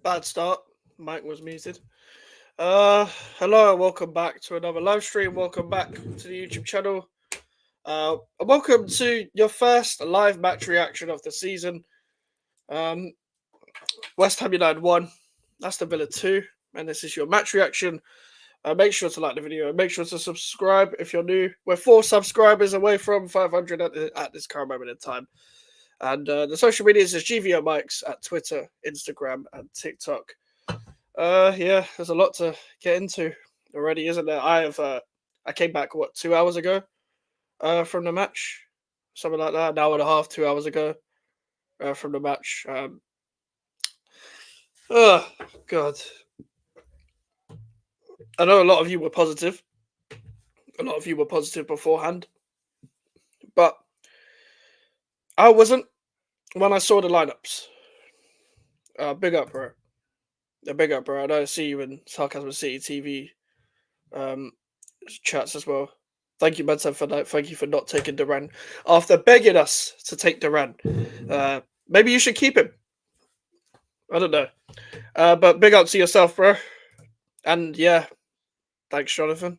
Bad start. Mike was muted. Hello and welcome back to another live stream. Welcome back to the YouTube channel. And welcome to your first live match reaction of the season. Um, West Ham United 1, Aston Villa 2, and this is your match reaction. Make sure to like the video and make sure to subscribe if you're new. We're 4 subscribers away from 500 at this current moment in time. And the social medias is GVO Mikes at Twitter, Instagram, and TikTok. Yeah, there's a lot to get into already, isn't there? I came back 2 hours ago, from the match, something like that, an hour and a half, 2 hours ago, from the match. Oh God, I know a lot of you were positive. A lot of you were positive beforehand, but I wasn't when I saw the lineups. Big up, bro. Big up, bro. I know I see you in Sarcasm City TV um, chats as well. Thank you, Benson, for that. Thank you for not taking Duran after begging us to take Duran. Maybe you should keep him. I don't know. But big up to yourself, bro. And yeah, thanks, Jonathan.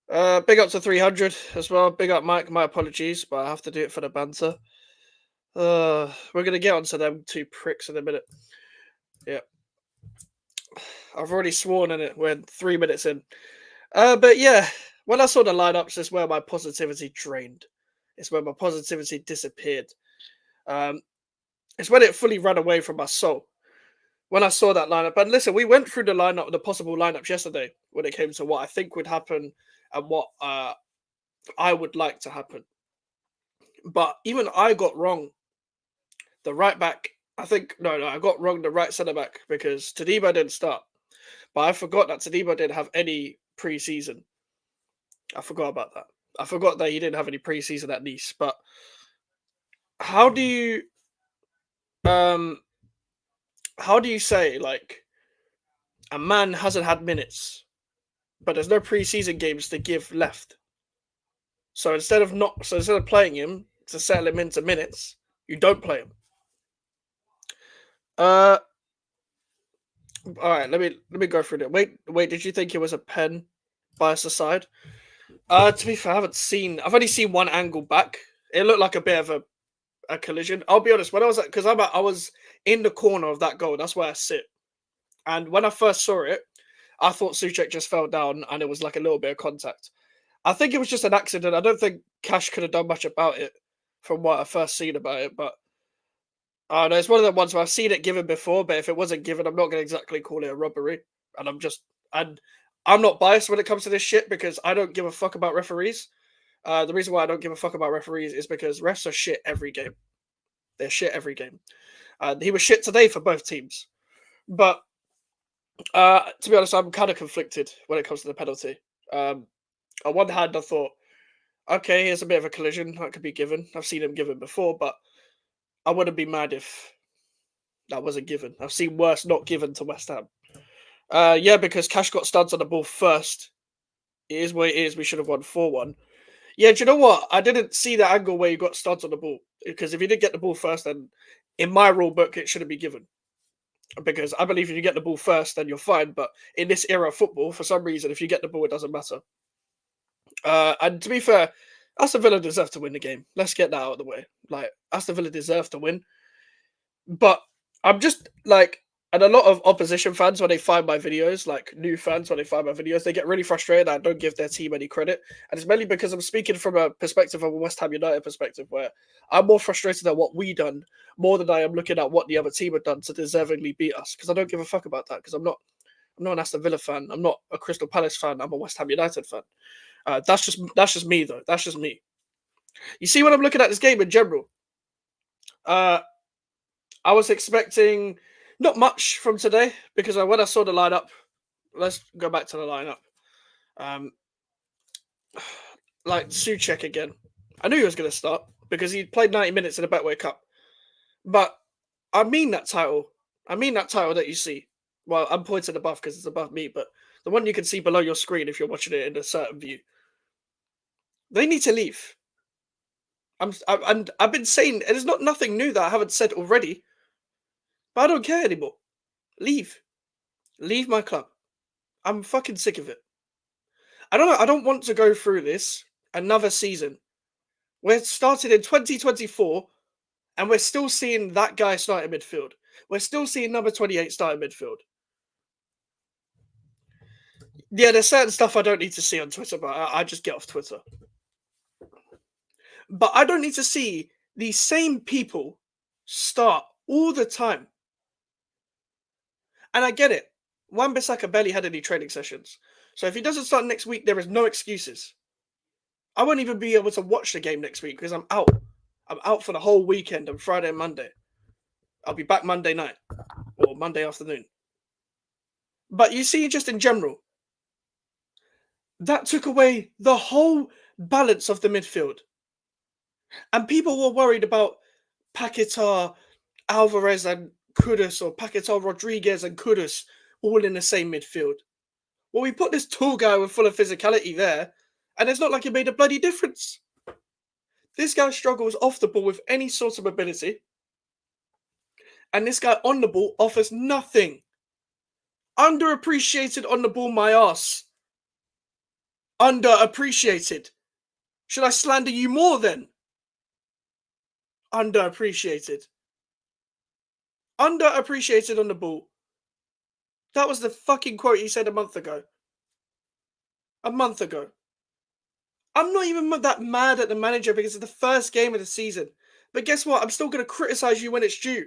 Big up to 300 as well. Big up, Mike. My apologies, but I have to do it for the banter. We're gonna get onto them two pricks in a minute. Yeah, I've already sworn in it. We're 3 minutes in. But yeah, when I saw the lineups, it's where my positivity drained. It's where my positivity disappeared. Um, it's when it fully ran away from my soul. When I saw that lineup, and listen, we went through the possible lineups yesterday when it came to what I think would happen and what I would like to happen. But even I got wrong. The right back, I think no, I got wrong the right centre back because Tadibo didn't start. But I forgot that Tadibo didn't have any pre-season. I forgot about that. I forgot that he didn't have any pre-season at Nice. But how do you um how do you say like a man hasn't had minutes, but there's no pre-season games to give left? So instead of playing him to settle him into minutes, you don't play him. Uh, all right. Let me go through it. Wait. Did you think it was a pen bias aside? To be fair, I've only seen one angle back. It looked like a bit of a collision. I'll be honest. When I was because I was in the corner of that goal. That's where I sit. And when I first saw it, I thought Suchek just fell down and it was like a little bit of contact. I think it was just an accident. I don't think Cash could have done much about it from what I first seen about it. But I know it's one of the ones where I've seen it given before. But if it wasn't given, I'm not going to exactly call it a robbery. And I'm not biased when it comes to this shit because I don't give a fuck about referees. The reason why I don't give a fuck about referees is because refs are shit every game. They're shit every game. He was shit today for both teams. But to be honest, I'm kind of conflicted when it comes to the penalty. On one hand, I thought, okay, here's a bit of a collision that could be given. I've seen him given before, but I wouldn't be mad if that wasn't given. I've seen worse not given to West Ham. Yeah, because Cash got studs on the ball first. It is what it is. We should have won 4-1. Yeah, do you know what? I didn't see the angle where you got studs on the ball. Because if you did get the ball first, then in my rule book, it shouldn't be given. Because I believe if you get the ball first, then you're fine. But in this era of football, for some reason, if you get the ball, it doesn't matter. And to be fair, Aston Villa deserved to win the game. Let's get that out of the way. Like, Aston Villa deserved to win. But I'm just like, and a lot of opposition fans, when they find my videos, like new fans, when they find my videos, they get really frustrated that I don't give their team any credit. And it's mainly because I'm speaking from a perspective of a West Ham United perspective, where I'm more frustrated at what we done more than I am looking at what the other team had done to deservingly beat us. Because I don't give a fuck about that. Because I'm not an Aston Villa fan. I'm not a Crystal Palace fan. I'm a West Ham United fan. That's just me though. That's just me. You see, when I'm looking at this game in general, uh, I was expecting not much from today because when I saw the lineup, let's go back to the lineup. Um, like Suchek again. I knew he was going to start because he played 90 minutes in the Betway Cup. But I mean that title. I mean that title that you see. Well, I'm pointing above because it's above me, but the one you can see below your screen if you're watching it in a certain view. They need to leave. I've been saying, and it's not nothing new that I haven't said already, but I don't care anymore. Leave. Leave my club. I'm fucking sick of it. I don't know. I don't want to go through this another season. We're started in 2024 and we're still seeing that guy start in midfield. We're still seeing number 28 start in midfield. Yeah, there's certain stuff I don't need to see on Twitter, but I just get off Twitter. But I don't need to see these same people start all the time. And I get it. Wan-Bissaka barely had any training sessions. So if he doesn't start next week, there is no excuses. I won't even be able to watch the game next week because I'm out. I'm out for the whole weekend on Friday and Monday. I'll be back Monday night or Monday afternoon. But you see, just in general, that took away the whole balance of the midfield. And people were worried about Paquetá, Alvarez and Kudus, or Paquetá, Rodriguez and Kudus all in the same midfield. Well, we put this tall guy with full of physicality there, and it's not like it made a bloody difference. This guy struggles off the ball with any sort of ability, and this guy on the ball offers nothing. Underappreciated on the ball, my ass. Underappreciated. Should I slander you more then? Underappreciated. Underappreciated on the ball. That was the fucking quote he said a month ago. A month ago. I'm not even that mad at the manager because it's the first game of the season. But guess what? I'm still going to criticize you when it's due.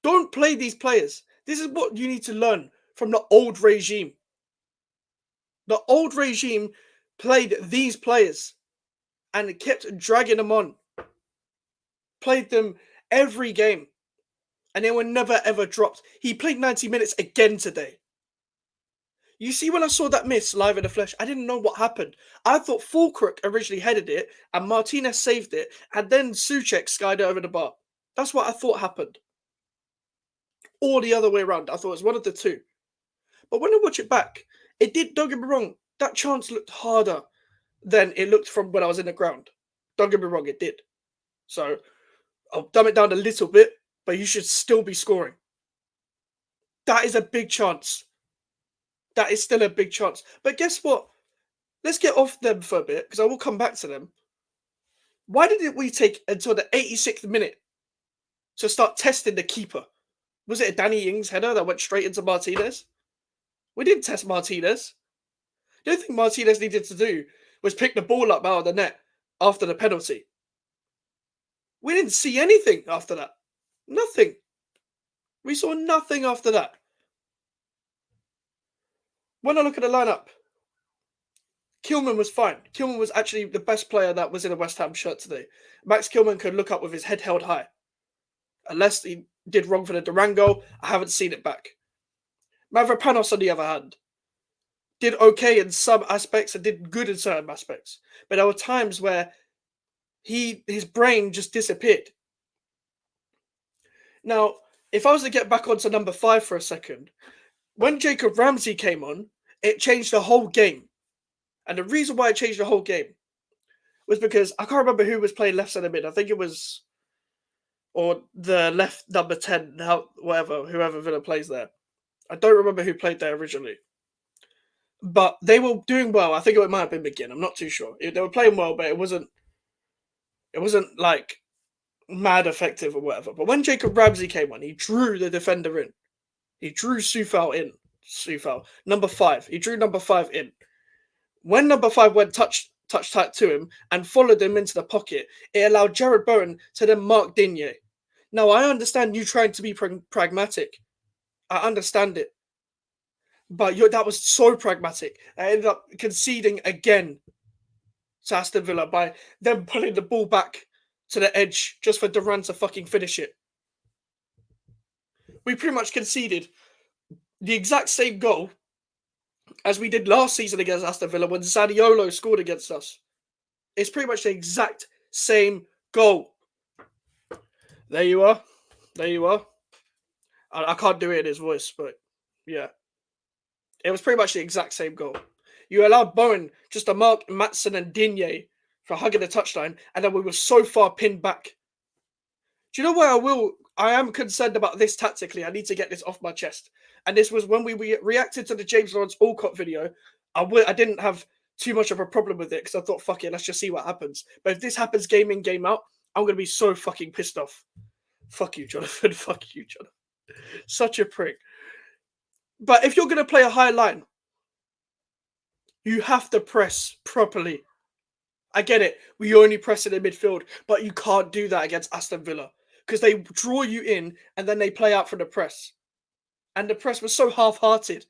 Don't play these players. This is what you need to learn from the old regime. The old regime played these players and kept dragging them on. Played them every game. And they were never ever dropped. He played 90 minutes again today. You see, when I saw that miss live in the flesh, I didn't know what happened. I thought Fulkrook originally headed it and Martinez saved it, and then Souček skied it over the bar. That's what I thought happened. Or the other way around. I thought it was one of the two. But when I watch it back, it did, don't get me wrong, that chance looked harder than it looked from when I was in the ground. Don't get me wrong, it did. So I'll dumb it down a little bit, but you should still be scoring. That is a big chance. That is still a big chance. But guess what? Let's get off them for a bit, because I will come back to them. Why didn't we take until the 86th minute to start testing the keeper? Was it a Danny Ings header that went straight into Martinez? We didn't test Martinez. The only thing Martinez needed to do was pick the ball up out of the net after the penalty. We didn't see anything after that. Nothing. We saw nothing after that. When I look at the lineup, Kilman was fine. Kilman was actually the best player that was in a West Ham shirt today. Max Kilman could look up with his head held high. Unless he did wrong for the Durango, I haven't seen it back. Mavropanos, on the other hand, did okay in some aspects and did good in certain aspects. But there were times where his brain just disappeared. Now, if I was to get back onto number 5 for a second, when Jacob Ramsey came on, it changed the whole game. And the reason why it changed the whole game was because I can't remember who was playing left centre mid. I think it was, or the left number 10, whoever Villa plays there. I don't remember who played there originally. But they were doing well. I think it might have been McGinn. I'm not too sure. They were playing well, but it wasn't like mad effective or whatever. But when Jacob Ramsey came on, he drew the defender in. He drew Soufal in. Number 5. He drew number 5 in. When number 5 went touch tight to him and followed him into the pocket, it allowed Jared Bowen to then mark Digne. Now, I understand you trying to be pragmatic. I understand it. But that was so pragmatic. I ended up conceding again to Aston Villa by them pulling the ball back to the edge just for Duran to fucking finish it. We pretty much conceded the exact same goal as we did last season against Aston Villa when Zaniolo scored against us. It's pretty much the exact same goal. There you are. I can't do it in his voice, but yeah. It was pretty much the exact same goal. You allowed Bowen just to mark Maatsen and Digne for hugging the touchline, and then we were so far pinned back. Do you know where I will I am concerned about this tactically. I need to get this off my chest. And this was when we reacted to the James Lawrence Alcott video. I didn't have too much of a problem with it because I thought, fuck it, let's just see what happens. But if this happens game in, game out, I'm going to be so fucking pissed off. Fuck you, Jonathan. Fuck you, Jonathan. Such a prick. But if you're going to play a high line, you have to press properly. I get it. We only press in the midfield, but you can't do that against Aston Villa because they draw you in and then they play out from the press. And the press was so half-hearted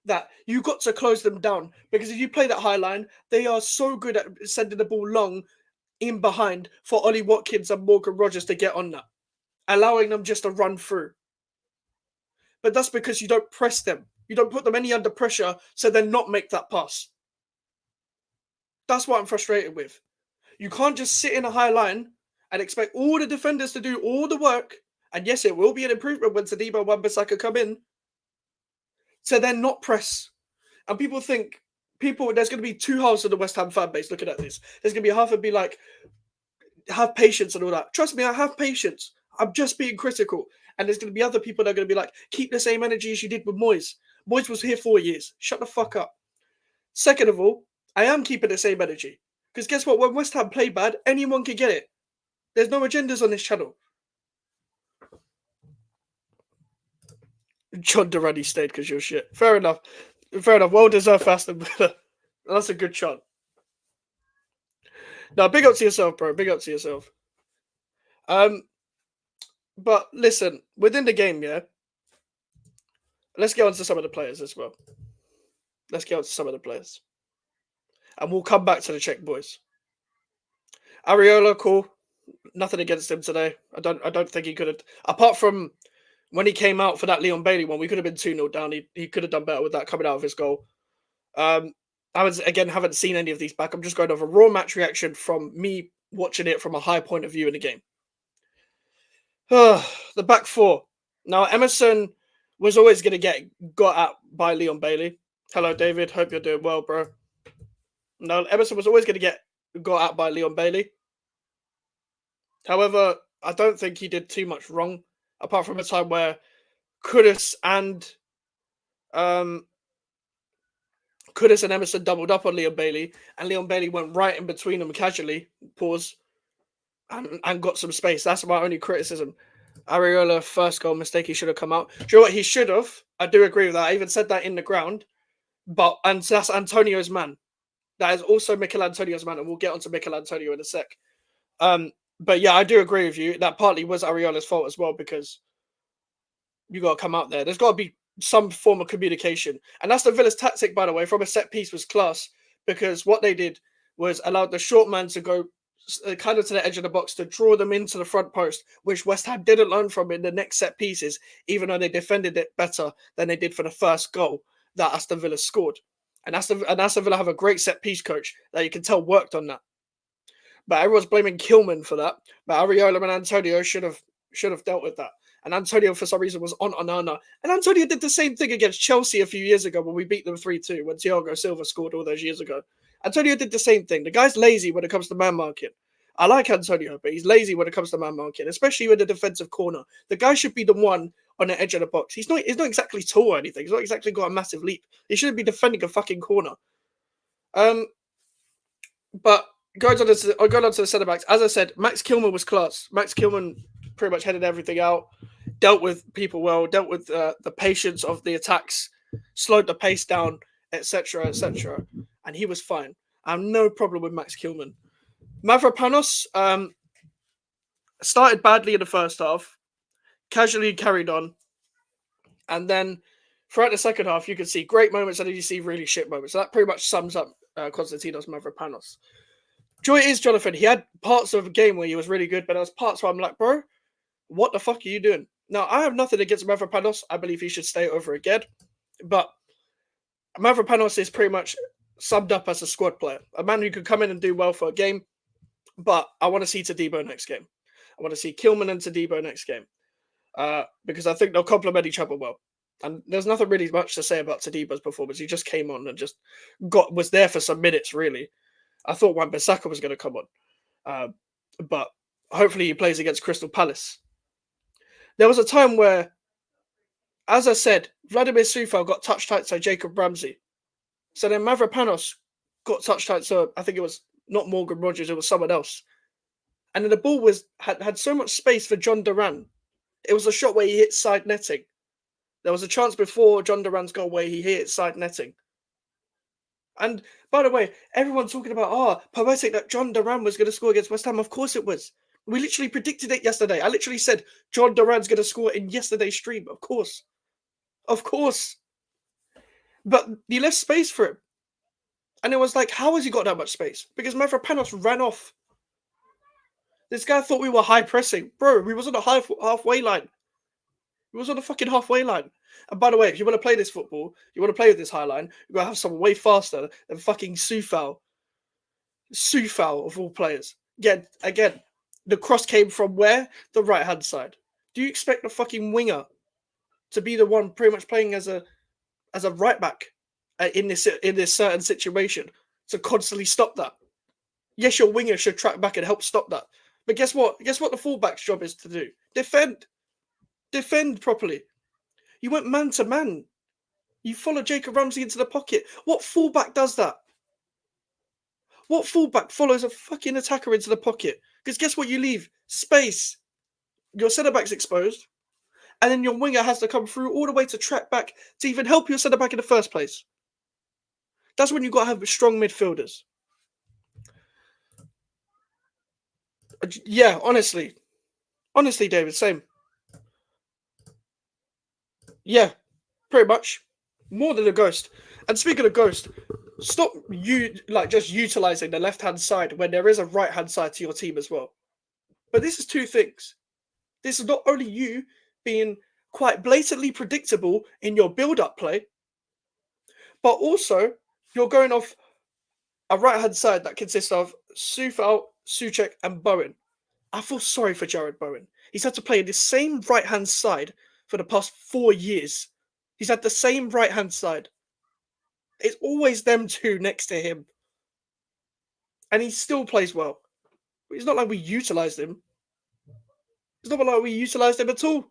that you got to close them down because if you play that high line, they are so good at sending the ball long in behind for Ollie Watkins and Morgan Rogers to get on that, allowing them just to run through. But that's because you don't press them. You don't put them any under pressure so they not make that pass. That's what I'm frustrated with. You can't just sit in a high line and expect all the defenders to do all the work. And yes, it will be an improvement when Tadibo and Wan-Bissaka come in. So then not press. And people think, there's going to be two halves of the West Ham fan base looking at this. There's going to be half and be like, have patience and all that. Trust me, I have patience. I'm just being critical. And there's going to be other people that are going to be like, keep the same energy as you did with Moyes. Moyes was here 4 years. Shut the fuck up. Second of all, I am keeping the same energy. Because guess what? When West Ham play bad, anyone can get it. There's no agendas on this channel. John Durrani stayed because you're shit. Fair enough. Fair enough. Well deserved, Aston Villa. That's a good shot. Now, big up to yourself, bro. Big up to yourself. But listen, within the game, yeah. Let's get on to some of the players as well. Let's get on to some of the players. And we'll come back to the Czech boys. Areola, cool. Nothing against him today. I don't think he could have. Apart from when he came out for that Leon Bailey one, we could have been 2-0 down. He could have done better with that coming out of his goal. I haven't seen any of these back. I'm just going over raw match reaction from me watching it from a high point of view in the game. The back four. Now, Emerson was always going to get got at by Leon Bailey. Hello, David. Hope you're doing well, bro. No, Emerson was always going to get got at by Leon Bailey. However, I don't think he did too much wrong, apart from a time where Kudus and Emerson doubled up on Leon Bailey, and Leon Bailey went right in between them casually, pause, and got some space. That's my only criticism. Areola, first goal mistake, he should have come out. Do you know what? He should have. I do agree with that. I even said that in the ground. And that's Antonio's man. That is also Mikel Antonio's man, and we'll get onto Mikel Antonio in a sec. But yeah, I do agree with you. That partly was Areola's fault as well, because you got to come out there. There's got to be some form of communication. And that's the Villa's tactic, by the way, from a set piece was class, because what they did was allowed the short man to go kind of to the edge of the box to draw them into the front post, which West Ham didn't learn from in the next set pieces, even though they defended it better than they did for the first goal that Aston Villa scored. And Aston Villa have a great set piece coach that you can tell worked on that. But everyone's blaming Kilman for that. But Areola and Antonio should have dealt with that. And Antonio, for some reason, was on Onana. And Antonio did the same thing against Chelsea a few years ago when we beat them 3-2, when Thiago Silva scored all those years ago. Antonio did the same thing. The guy's lazy when it comes to man marking. I like Antonio, but he's lazy when it comes to man marking, especially with the defensive corner. The guy should be the one on the edge of the box. He's not exactly tall or anything. He's not exactly got a massive leap. He shouldn't be defending a fucking corner. But going on to the centre backs, as I said, Max Kilman was class. Max Kilman pretty much headed everything out, dealt with people well, dealt with the patience of the attacks, slowed the pace down, etc., etc. And he was fine. I have no problem with Max Kilman. Mavropanos started badly in the first half, casually carried on, and then throughout the second half, you could see great moments and then you see really shit moments. So that pretty much sums up Konstantinos Mavropanos. Joy is Jonathan. He had parts of a game where he was really good, but there was parts where I'm like, bro, what the fuck are you doing? Now, I have nothing against Mavropanos. I believe he should stay over again, but Mavropanos is pretty much summed up as a squad player, a man who could come in and do well for a game. But I want to see Tadibo next game. I want to see Kilman and Tadibo next game because I think they'll complement each other well. And there's nothing really much to say about Tadibo's performance. He just came on and just was there for some minutes, really. I thought Wan-Bissaka was going to come on. But hopefully he plays against Crystal Palace. There was a time where, as I said, Vladimir Sufal got touch tight to Jacob Ramsey. So then Mavropanos got touch tight to, I think it was not Morgan Rogers, it was someone else. And then the ball had so much space for John Duran. It was a shot where he hit side netting. There was a chance before John Duran's goal where he hit side netting. And by the way, everyone talking about, poetic that John Duran was going to score against West Ham. Of course it was. We literally predicted it yesterday. I literally said John Duran's going to score in yesterday's stream. Of course. Of course. But he left space for him. And it was like, how has he got that much space? Because Mavropanos ran off. This guy thought we were high pressing. Bro, we was on the halfway line. We was on the fucking halfway line. And by the way, if you want to play this football, you want to play with this high line, you're going to have someone way faster than fucking Sufal. Sufal, of all players. Again, the cross came from where? The right-hand side. Do you expect the fucking winger to be the one pretty much playing as a right-back in this certain situation to constantly stop that? Yes, your winger should track back and help stop that. But guess what? Guess what the fullback's job is to do? Defend. Defend properly. You went man to man. You followed Jacob Ramsey into the pocket. What fullback does that? What fullback follows a fucking attacker into the pocket? Because guess what you leave? Space. Your centre-back's exposed. And then your winger has to come through all the way to track back to even help your centre-back in the first place. That's when you've got to have strong midfielders. Yeah, honestly. Honestly, David, same. Yeah, pretty much. More than a ghost. And speaking of ghost, stop just utilizing the left-hand side when there is a right-hand side to your team as well. But this is two things. This is not only you being quite blatantly predictable in your build-up play, but also you're going off a right-hand side that consists of Sufal, Souček, and Bowen. I feel sorry for Jared Bowen. He's had to play the same right-hand side for the past 4 years. He's had the same right-hand side. It's always them two next to him. And he still plays well. It's not like we utilised him. It's not like we utilised him at all.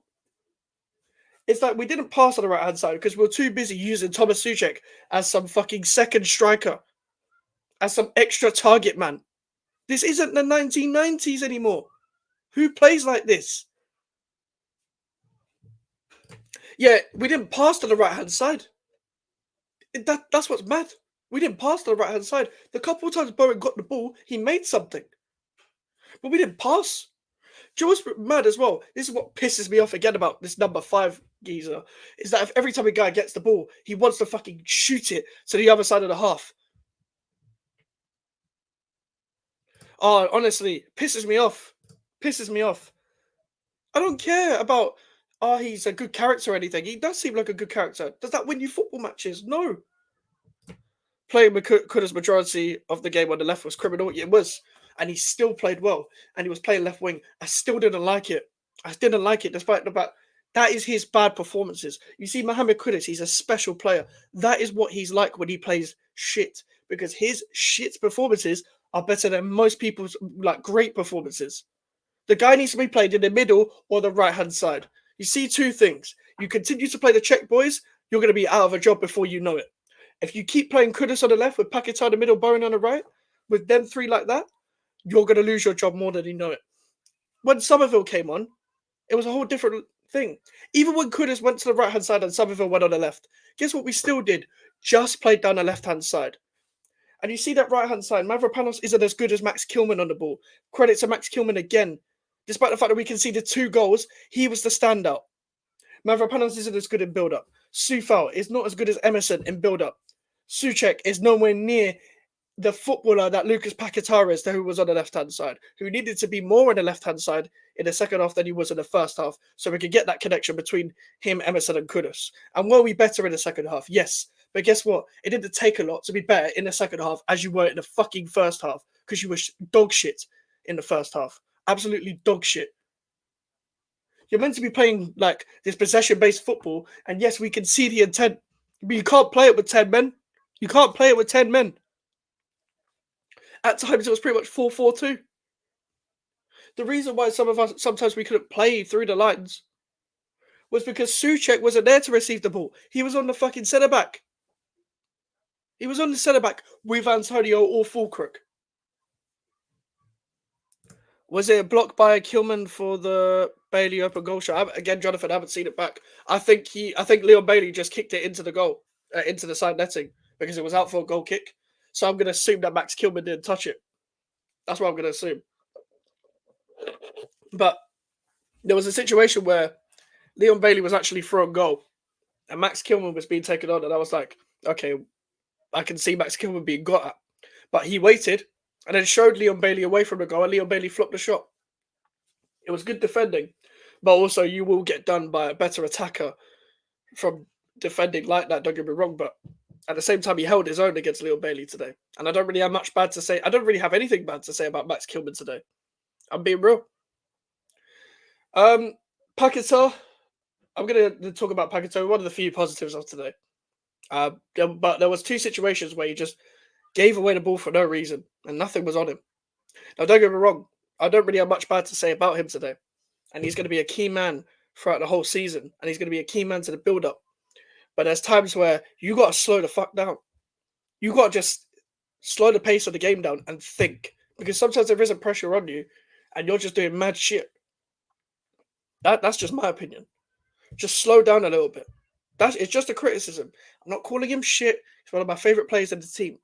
It's like we didn't pass on the right-hand side because we were too busy using Thomas Souček as some fucking second striker. As some extra target man. This isn't the 1990s anymore. Who plays like this? Yeah, we didn't pass to the right-hand side. That's what's mad. We didn't pass to the right-hand side. The couple of times Bowen got the ball, he made something. But we didn't pass. Do you know what's mad as well? This is what pisses me off again about this number 5 geezer. Is that if every time a guy gets the ball, he wants to fucking shoot it to the other side of the half. Oh, honestly, pisses me off. Pisses me off. I don't care about, he's a good character or anything. He does seem like a good character. Does that win you football matches? No. Playing Kuda's majority of the game on the left was criminal. It was. And he still played well. And he was playing left wing. I still didn't like it. I didn't like it despite the fact that is his bad performances. You see, Mohamed Kudus, he's a special player. That is what he's like when he plays shit. Because his shit performances are better than most people's great performances. The guy needs to be played in the middle or the right-hand side. You see two things. You continue to play the Czech boys, you're going to be out of a job before you know it. If you keep playing Kudus on the left with Paquetá in the middle, Bowen on the right, with them three like that, you're going to lose your job more than you know it. When Somerville came on, it was a whole different thing. Even when Kudus went to the right-hand side and Somerville went on the left, guess what we still did? Just played down the left-hand side. And you see that right-hand side, Mavropanos isn't as good as Max Kilman on the ball. Credit to Max Kilman again. Despite the fact that we conceded 2 goals, he was the standout. Mavropanos isn't as good in build-up. Sufal is not as good as Emerson in build-up. Souček is nowhere near the footballer that Lucas Paquetá is, who was on the left-hand side, who needed to be more on the left-hand side in the second half than he was in the first half, so we could get that connection between him, Emerson, and Kudus. And were we better in the second half? Yes. But guess what? It didn't take a lot to be better in the second half as you were in the fucking first half, because you were dog shit in the first half. Absolutely dog shit. You're meant to be playing this possession-based football, and yes, we can see the intent, but you can't play it with 10 men. You can't play it with 10 men. At times, it was pretty much 4-4-2. The reason why sometimes we couldn't play through the lines was because Souček wasn't there to receive the ball. He was on the fucking centre back. He was on the centre back with Antonio or Fulkrug. Was it a block by Kilman for the Bailey open goal shot? Again, Jonathan, I haven't seen it back. I think Leon Bailey just kicked it into the goal, into the side netting because it was out for a goal kick. So I'm going to assume that Max Kilman didn't touch it. That's what I'm going to assume. But there was a situation where Leon Bailey was actually thrown goal, and Max Kilman was being taken on, and I was like, okay, I can see Max Kilman being got at. But he waited and then showed Leon Bailey away from the goal, and Leon Bailey flopped the shot. It was good defending, but also you will get done by a better attacker from defending like that, don't get me wrong, but at the same time, he held his own against Leon Bailey today. And I don't really have much bad to say. I don't really have anything bad to say about Max Kilman today. I'm being real. Paquetá, I'm going to talk about Paquetá, one of the few positives of today. But there was two situations where he just gave away the ball for no reason, and nothing was on him. Now, don't get me wrong, I don't really have much bad to say about him today. And he's going to be a key man throughout the whole season, and he's going to be a key man to the build-up. But there's times where you got to slow the fuck down. You got to just slow the pace of the game down and think. Because sometimes there isn't pressure on you, and you're just doing mad shit. That's just my opinion. Just slow down a little bit. It's just a criticism. I'm not calling him shit. He's one of my favourite players in the team.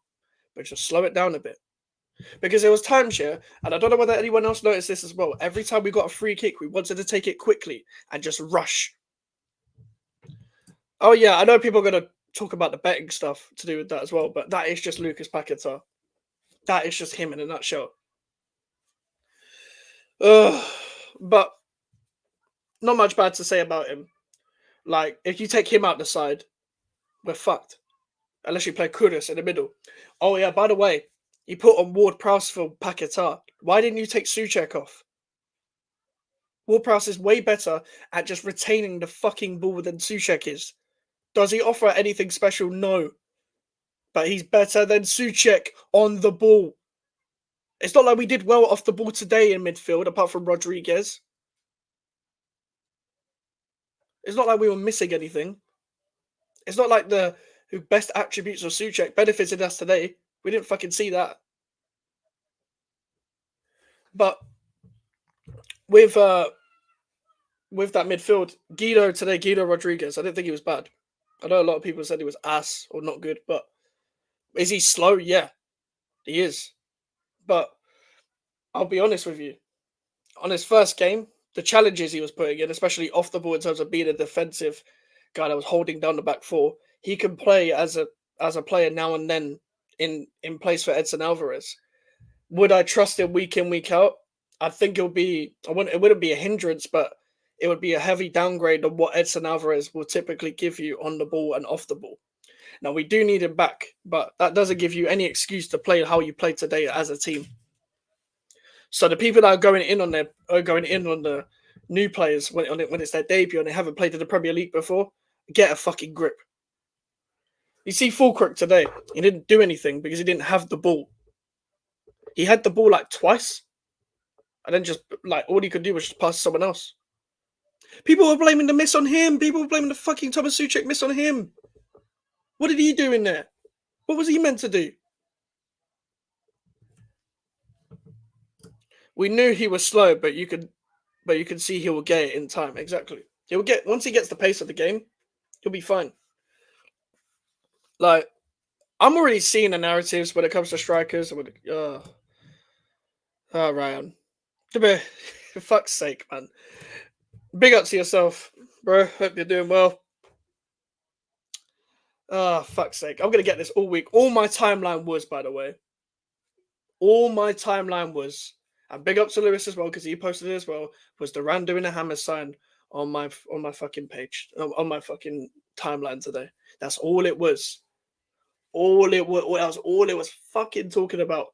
But just slow it down a bit. Because there was times here, and I don't know whether anyone else noticed this as well. Every time we got a free kick, we wanted to take it quickly and just rush. Oh yeah, I know people are going to talk about the betting stuff to do with that as well, but that is just Lucas Paquetá. That is just him in a nutshell. But not much bad to say about him. Like, if you take him out the side, we're fucked. Unless you play Kudus in the middle. Oh yeah, by the way, you put on Ward-Prowse for Paquetá. Why didn't you take Souček off? Ward-Prowse is way better at just retaining the fucking ball than Souček is. Does he offer anything special? No. But he's better than Souček on the ball. It's not like we did well off the ball today in midfield, apart from Rodriguez. It's not like we were missing anything. It's not like the best attributes of Souček benefited us today. We didn't fucking see that. But with that midfield, Guido Rodriguez, I didn't think he was bad. I know a lot of people said he was ass or not good, but is he slow? Yeah, he is. But I'll be honest with you. On his first game, the challenges he was putting in, especially off the ball in terms of being a defensive guy that was holding down the back four, he can play as a player now and then in place for Edson Alvarez. Would I trust him week in, week out? I think it wouldn't be a hindrance, but it would be a heavy downgrade of what Edson Alvarez will typically give you on the ball and off the ball. Now, we do need him back, but that doesn't give you any excuse to play how you played today as a team. So the people that are going in on the new players when it's their debut and they haven't played in the Premier League before, get a fucking grip. You see Fulkrug today, he didn't do anything because he didn't have the ball. He had the ball like twice, and then just like all he could do was just pass to someone else. People were blaming the miss on him. People were blaming the fucking Thomas Souček miss on him. What did he do in there? What was he meant to do? We knew he was slow, but you could see he will get it in time. Exactly. Once he gets the pace of the game, he'll be fine. Like, I'm already seeing the narratives when it comes to strikers. Ryan. For fuck's sake, man. Big up to yourself, bro. Hope you're doing well. Fuck's sake. I'm going to get this all week. All my timeline was, by the way. And big up to Lewis as well, because he posted it as well, was Duran doing a hammer sign on my fucking page, on my fucking timeline today. That's all it was. All it was fucking talking about.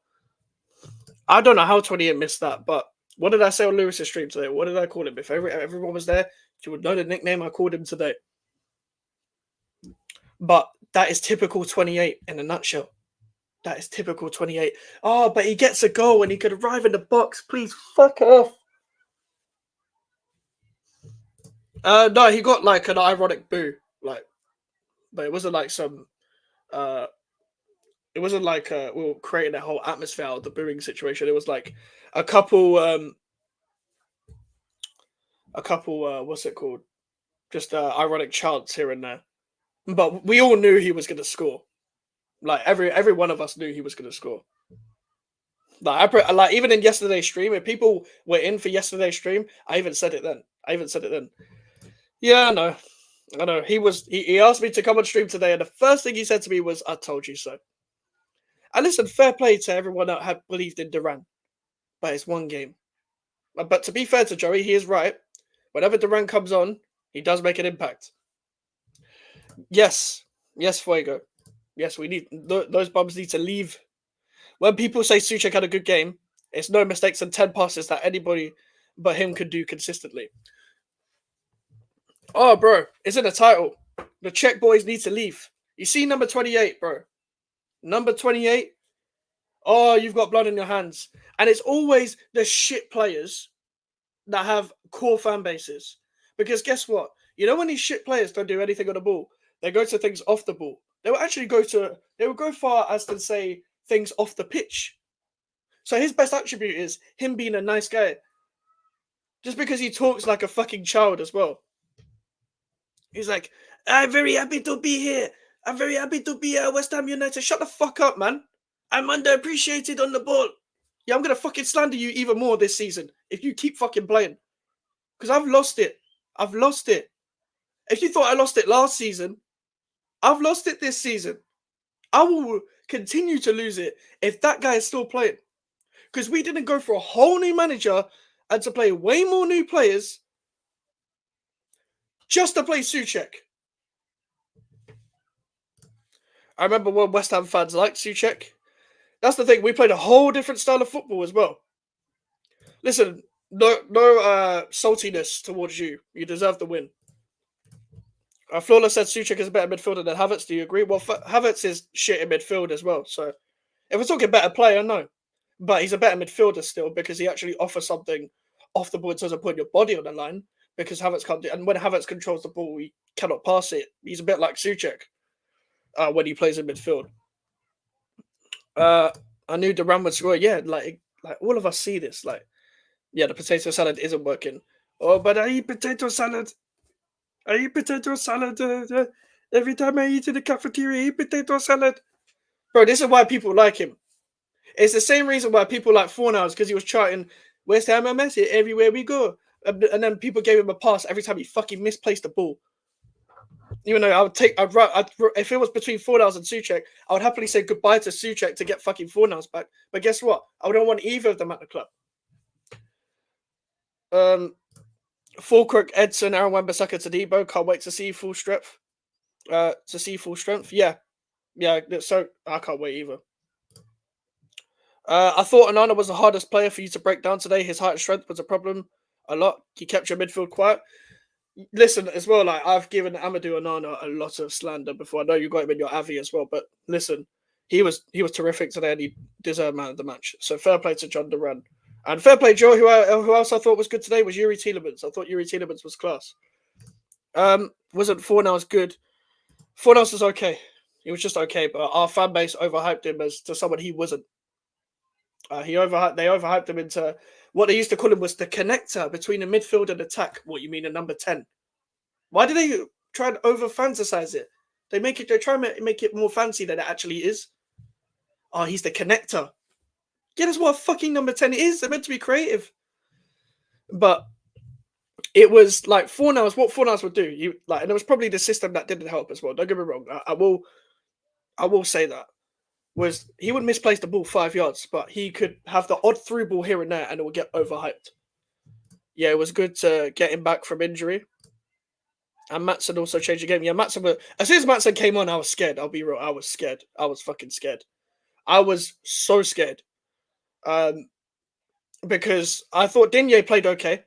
I don't know how 28 missed that, but what did I say on Lewis's stream today? What did I call him? If everyone was there, you would know the nickname I called him today. But that is typical 28 in a nutshell. That is typical 28. Oh, but he gets a goal and he could arrive in the box. Please fuck off. No, he got like an ironic boo, like, but it wasn't like some. Uh, it wasn't like we were creating a whole atmosphere out of the booing situation. It was like a couple, what's it called? Just ironic chants here and there. But we all knew he was going to score. Like every one of us knew he was going to score. Like even in yesterday's stream, if people were in for yesterday's stream, I even said it then. Yeah, I know. He asked me to come on stream today, and the first thing he said to me was, "I told you so." And listen, fair play to everyone that had believed in Duran, but it's one game. But to be fair to Joey, he is right. Whenever Duran comes on, he does make an impact. Yes, yes, Fuego. Yes, we need those bums need to leave. When people say Suchek had a good game, it's no mistakes and 10 passes that anybody but him could do consistently. Oh, bro, it's in the title. The Czech boys need to leave. You see number 28, bro. Number 28. Oh, you've got blood in your hands. And it's always the shit players that have core fan bases. Because guess what? You know when these shit players don't do anything on the ball, they go to things off the ball. They will go far as to say things off the pitch. So his best attribute is him being a nice guy. Just because he talks like a fucking child as well. He's like, I'm very happy to be here. I'm very happy to be at West Ham United. Shut the fuck up, man. I'm underappreciated on the ball. Yeah, I'm gonna fucking slander you even more this season if you keep fucking playing. Because I've lost it. I've lost it. If you thought I lost it last season, I've lost it this season. I will continue to lose it if that guy is still playing. Because we didn't go for a whole new manager and to play way more new players just to play Suchek. I remember when West Ham fans liked Suchek. That's the thing. We played a whole different style of football as well. Listen, no saltiness towards you. You deserve the win. Flawless said Suchek is a better midfielder than Havertz. Do you agree? Well, Havertz is shit in midfield as well. So if we're talking better player, no. But he's a better midfielder still because he actually offers something off the ball in terms of putting your body on the line because Havertz can't do. And when Havertz controls the ball, he cannot pass it. He's a bit like Suchek when he plays in midfield. I knew Duran would score. Yeah, like all of us see this. Like, yeah, the potato salad isn't working. Oh, but I eat potato salad. I eat potato salad. Every time I eat in the cafeteria, I eat potato salad. Bro, this is why people like him. It's the same reason why people like Fornals because he was charting West Ham and Messi everywhere we go. And then people gave him a pass every time he fucking misplaced the ball. Even though if it was between Fornals and Suchek, I would happily say goodbye to Suchek to get fucking Fornals back. But guess what? I wouldn't want either of them at the club. Fulkirk, Edson, Aaron Wan-Bissaka, Tadibo. Can't wait to see full strength. Yeah. So I can't wait either. I thought Onana was the hardest player for you to break down today. His height and strength was a problem a lot. He kept your midfield quiet. Listen, as well, like I've given Amadou Onana a lot of slander before. I know you got him in your Avi as well, but listen, he was terrific today and he deserved man of the match. So fair play to John Duran. And fair play, Joe. Who else I thought was good today was Yuri Tielemans. I thought Yuri Tielemans was class. Wasn't Fornals good? Fornals was okay. He was just okay, but our fan base overhyped him as to someone he wasn't. They overhyped him into what they used to call him was the connector between the midfield and attack. What you mean a number 10? Why do they try and over fantasize it? They try and make it more fancy than it actually is. Oh, he's the connector. Yeah, that's what a fucking number 10 is. They're meant to be creative. But it was like Fornals, what Fornals would do. And it was probably the system that didn't help as well. Don't get me wrong. I will say that. Was he would misplace the ball 5 yards, but he could have the odd through ball here and there and it would get overhyped. Yeah, it was good to get him back from injury. And Maatsen also changed the game. Yeah, as soon as Maatsen came on, I was scared. I'll be real. I was scared. I was fucking scared. I was so scared. Because I thought Digne played okay.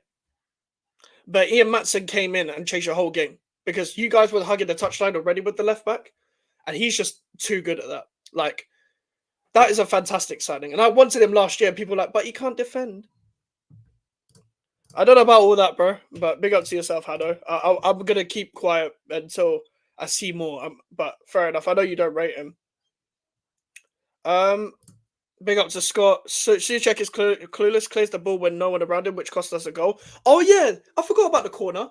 But Ian Maatsen came in and changed the whole game. Because you guys were hugging the touchline already with the left back. And he's just too good at that. Like, that is a fantastic signing. And I wanted him last year. And people were like, but he can't defend. I don't know about all that, bro. But big up to yourself, Hado. I'm gonna keep quiet until I see more. But fair enough. I know you don't rate him. Um, Big up to Scott. Suchek is clueless. Clears the ball when no one around him, which cost us a goal. Oh yeah, I forgot about the corner.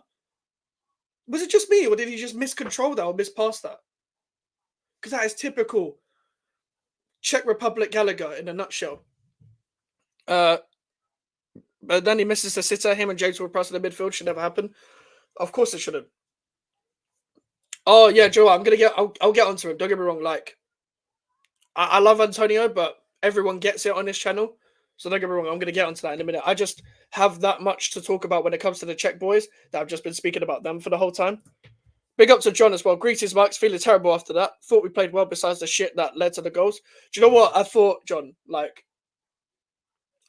Was it just me, or did he just miscontrol that or mispass that? Because that is typical Czech Republic Gallagher in a nutshell. But then he misses the sitter. Him and James were pressing the midfield. Should never happen. Of course it shouldn't. Oh yeah, Joe. I'll get onto him. Don't get me wrong. Like I love Antonio, but everyone gets it on this channel. So don't get me wrong. I'm gonna get onto that in a minute. I just have that much to talk about when it comes to the Czech boys that I've just been speaking about them for the whole time. Big up to John as well. Greetings, Max. Feeling terrible after that. Thought we played well besides the shit that led to the goals. Do you know what I thought, John? Like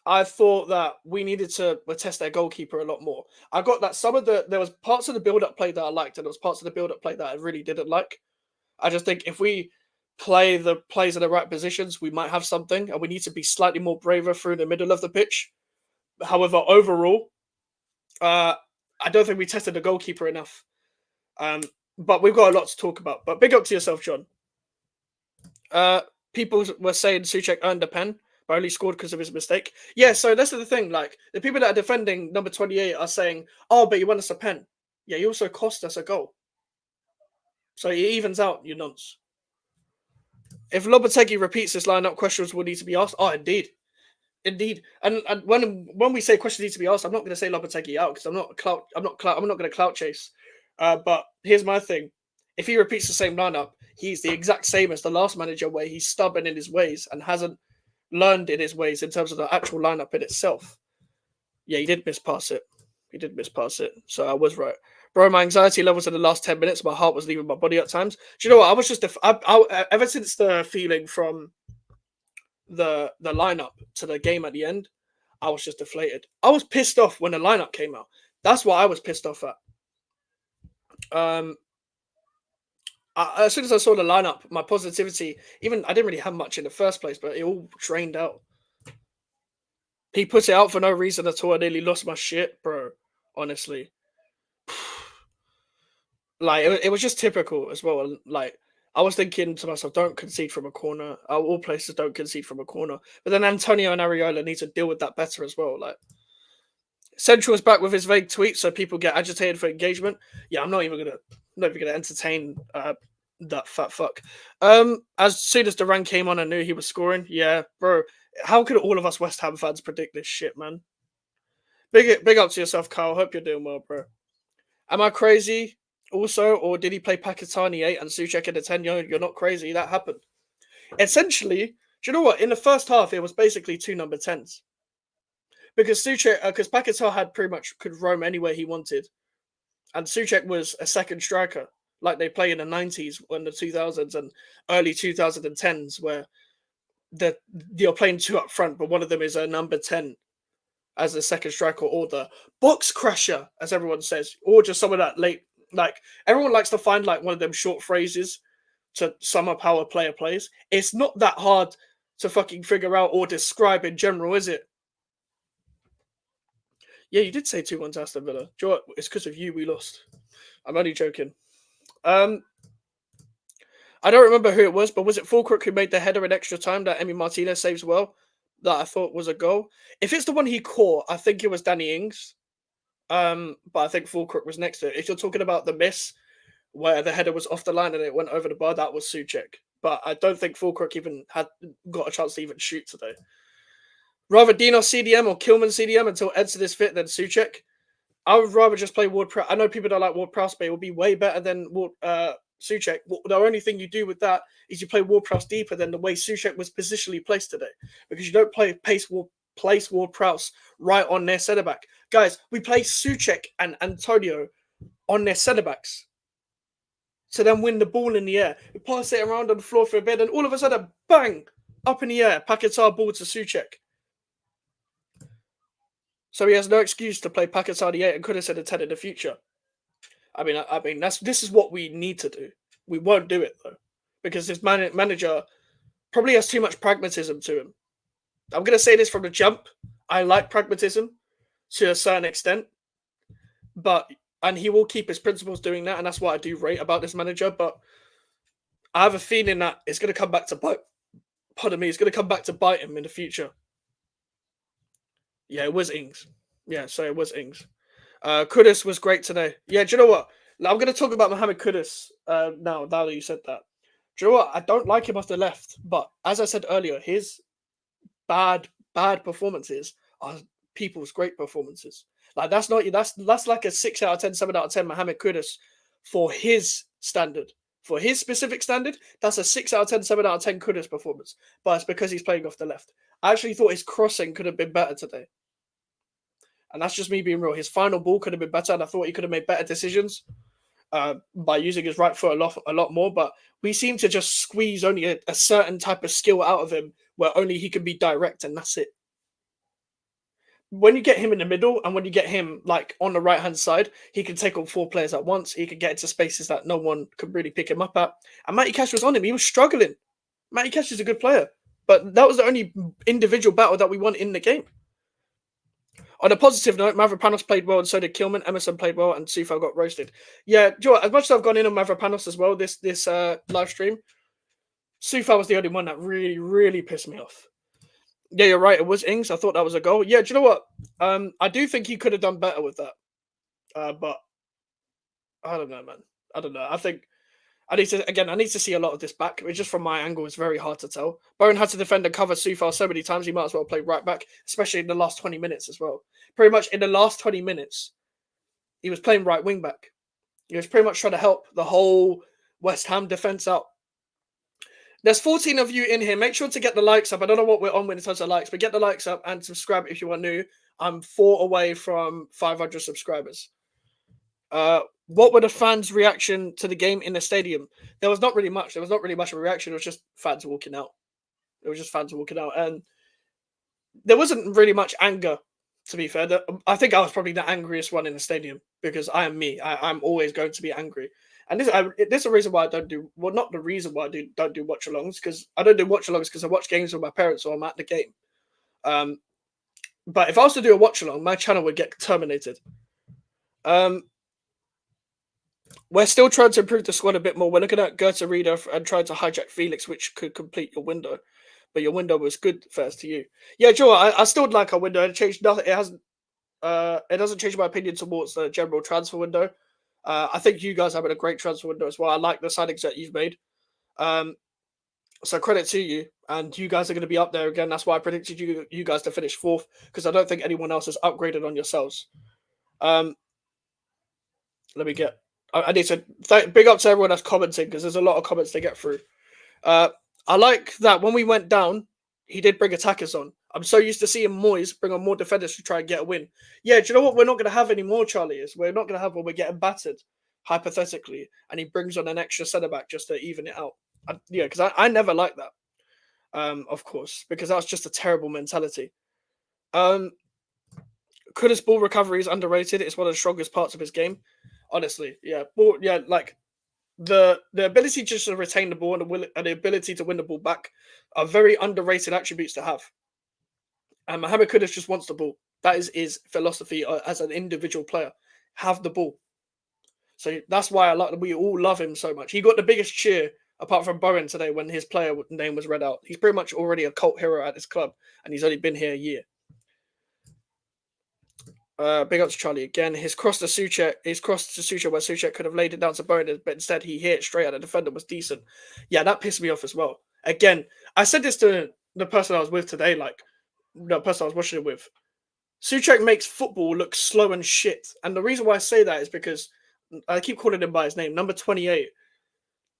I thought that we needed to test their goalkeeper a lot more. I got that there was parts of the build-up play that I liked, and there was parts of the build-up play that I really didn't like. I just think if we play the plays in the right positions, we might have something, and we need to be slightly more braver through the middle of the pitch. However, overall, I don't think we tested the goalkeeper enough. But we've got a lot to talk about. But big up to yourself, John. People were saying Suchek earned a pen, but only scored because of his mistake. Yeah, so that's the thing. Like the people that are defending number 28 are saying, "Oh, but you won us a pen." Yeah, you also cost us a goal. So it evens out, you nonce. If Lopetegui repeats this lineup, questions will need to be asked. Oh, indeed. And when we say questions need to be asked, I'm not going to say Lopetegui out because I'm not going to clout chase. But here's my thing: if he repeats the same lineup, he's the exact same as the last manager, where he's stubborn in his ways and hasn't learned in his ways in terms of the actual lineup in itself. Yeah, he did mispass it. So I was right. Bro, my anxiety levels in the last 10 minutes, my heart was leaving my body at times. Do you know what? I was just, ever since the feeling from the lineup to the game at the end, I was just deflated. I was pissed off when the lineup came out. That's what I was pissed off at. As soon as I saw the lineup, my positivity, even I didn't really have much in the first place, but it all drained out. He put it out for no reason at all. I nearly lost my shit, bro. Honestly. Like, it was just typical as well. Like, I was thinking to myself, don't concede from a corner. All places don't concede from a corner. But then Antonio and Areola need to deal with that better as well. Like, Central is back with his vague tweets, so people get agitated for engagement. Yeah, I'm not even gonna entertain that fat fuck. As soon as Duran came on, I knew he was scoring. Yeah, bro. How could all of us West Ham fans predict this shit, man? Big up to yourself, Carl. Hope you're doing well, bro. Am I crazy? Also, or did he play Pakistani 8 and Suchek in the 10? You're not crazy. That happened. Essentially, do you know what? In the first half, it was basically two number 10s. Because Suchek, because Paquetá had pretty much could roam anywhere he wanted. And Suchek was a second striker, like they play in the 90s and the 2000s and early 2010s, where you're playing two up front, but one of them is a number 10 as a second striker, or the box crusher, as everyone says, or just some of that late. Like everyone likes to find like one of them short phrases to sum up how a player plays. It's not that hard to fucking figure out or describe in general, is it? Yeah, you did say 2-1 to Aston Villa. Do you know what? It's because of you we lost. I'm only joking. I don't remember who it was, but was it Fulcrook who made the header in extra time that Emi Martinez saves well? That I thought was a goal. If it's the one he caught, I think it was Danny Ings. But I think Fulcrook was next to it. If you're talking about the miss where the header was off the line and it went over the bar, that was Suchek. But I don't think Fulcrook even had got a chance to even shoot today. Rather Dino CDM or Kilman CDM until Edson is fit than Suchek. I would rather just play Ward Prowse. I know people don't like Ward Prowse, but it would be way better than Suchek. The only thing you do with that is you play Ward Prowse deeper than the way Suchek was positionally placed today, because you don't place Ward Prowse right on their centre back. Guys, we play Suchek and Antonio on their centre backs to then win the ball in the air. We pass it around on the floor for a bit, and all of a sudden, bang, up in the air, Paquetá ball to Suchek. So he has no excuse to play Paquetá the 8 and could have said a 10 in the future. I mean, this is what we need to do. We won't do it though, because this manager probably has too much pragmatism to him. I'm going to say this from the jump. I like pragmatism. to a certain extent, and he will keep his principles doing that, and that's what I do rate about this manager. But I have a feeling that it's going to come back to bite. Pardon me, it's going to come back to bite him in the future. Yeah, it was Ings. Yeah, so it was Ings. Kudus was great today. Yeah, do you know what? I'm going to talk about Mohamed Kudus now that you said that. Do you know what? I don't like him off the left, but as I said earlier, his bad performances are people's great performances. Like that's like a 6 out of 10, 7 out of 10 Mohamed Kudus for his standard. For his specific standard, that's a 6 out of 10, 7 out of 10 Kudus performance. But it's because he's playing off the left. I actually thought his crossing could have been better today. And that's just me being real. His final ball could have been better, and I thought he could have made better decisions by using his right foot a lot more. But we seem to just squeeze only a certain type of skill out of him where only he can be direct, and that's it. When you get him in the middle and when you get him like on the right hand side, he can take on 4 players at once. He can get into spaces that no one could really pick him up at. And Matty Cash was on him. He was struggling. Matty Cash is a good player, but that was the only individual battle that we won in the game. On a positive note, Mavropanos played well, and so did Kilman. Emerson played well, and Sufo got roasted. Yeah, Joe, as much as I've gone in on Mavropanos as well this live stream, Sufo was the only one that really pissed me off. Yeah, you're right. It was Ings. I thought that was a goal. Yeah, do you know what? I do think he could have done better with that. But I don't know, man. I don't know. I think I need to see a lot of this back. It's just from my angle, it's very hard to tell. Bowen had to defend and cover Sufal so many times, he might as well play right back, especially in the last 20 minutes as well. Pretty much in the last 20 minutes, he was playing right wing back. He was pretty much trying to help the whole West Ham defense out. There's 14 of you in here. Make sure to get the likes up. I don't know what we're on when it comes to likes, but get the likes up and subscribe if you are new. I'm 4 away from 500 subscribers. What were the fans' reaction to the game in the stadium? There was not really much. There was not really much of a reaction. It was just fans walking out. And there wasn't really much anger, to be fair. I think I was probably the angriest one in the stadium because I am me. I'm always going to be angry. And this is a reason why I don't do, well, not the reason why I don't do watch-alongs, because I don't do watch-alongs because I watch games with my parents or I'm at the game. But if I was to do a watch-along, my channel would get terminated. We're still trying to improve the squad a bit more. We're looking at Goethe Reader and trying to hijack Felix, which could complete your window. But your window was good first to you. Yeah, Joe, I still like our window. It changed nothing. It doesn't change my opinion towards the general transfer window. I think you guys have a great transfer window as well. I like the signings that you've made. So credit to you. And you guys are going to be up there again. That's why I predicted you guys to finish 4th, because I don't think anyone else has upgraded on yourselves. Let me get... I need to big up to everyone that's commenting, because there's a lot of comments to get through. I like that when we went down, he did bring attackers on. I'm so used to seeing Moyes bring on more defenders to try and get a win. Yeah, do you know what we're not going to have anymore, Charlie? Is we're not going to have when we're getting battered, hypothetically, and he brings on an extra centre-back just to even it out. Because I never liked that, of course, because that was just a terrible mentality. Kudus' ball recovery is underrated. It's one of the strongest parts of his game. Honestly, yeah. Like the ability just to retain the ball and the ability to win the ball back are very underrated attributes to have. And Mohamed Kudus just wants the ball. That is his philosophy as an individual player. Have the ball. So that's why we all love him so much. He got the biggest cheer apart from Bowen today when his player name was read out. He's pretty much already a cult hero at this club, and he's only been here a year. Big up to Charlie again. His cross to Souček where Souček could have laid it down to Bowen, but instead he hit it straight at the defender, was decent. Yeah, that pissed me off as well. Again, I said this to the person I was with today, like the person I was watching it with. Souček makes football look slow and shit. And the reason why I say that is because I keep calling him by his name, number 28.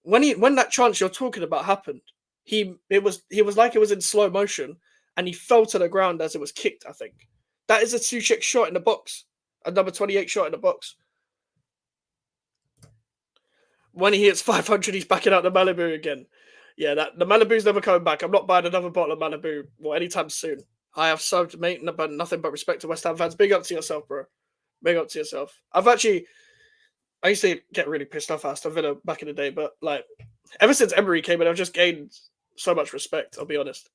When that chance you're talking about happened, he was like it was in slow motion, and he fell to the ground as it was kicked, I think. That is a Souček shot in the box. A number 28 shot in the box. When he hits 500, he's backing out the Malibu again. Yeah, the Malibu's never coming back. I'm not buying another bottle of Malibu anytime soon. I have subbed, mate, but nothing but respect to West Ham fans. Big up to yourself, bro. Big up to yourself. I used to get really pissed off at Aston Villa back in the day, but like ever since Emery came in, I've just gained so much respect, I'll be honest.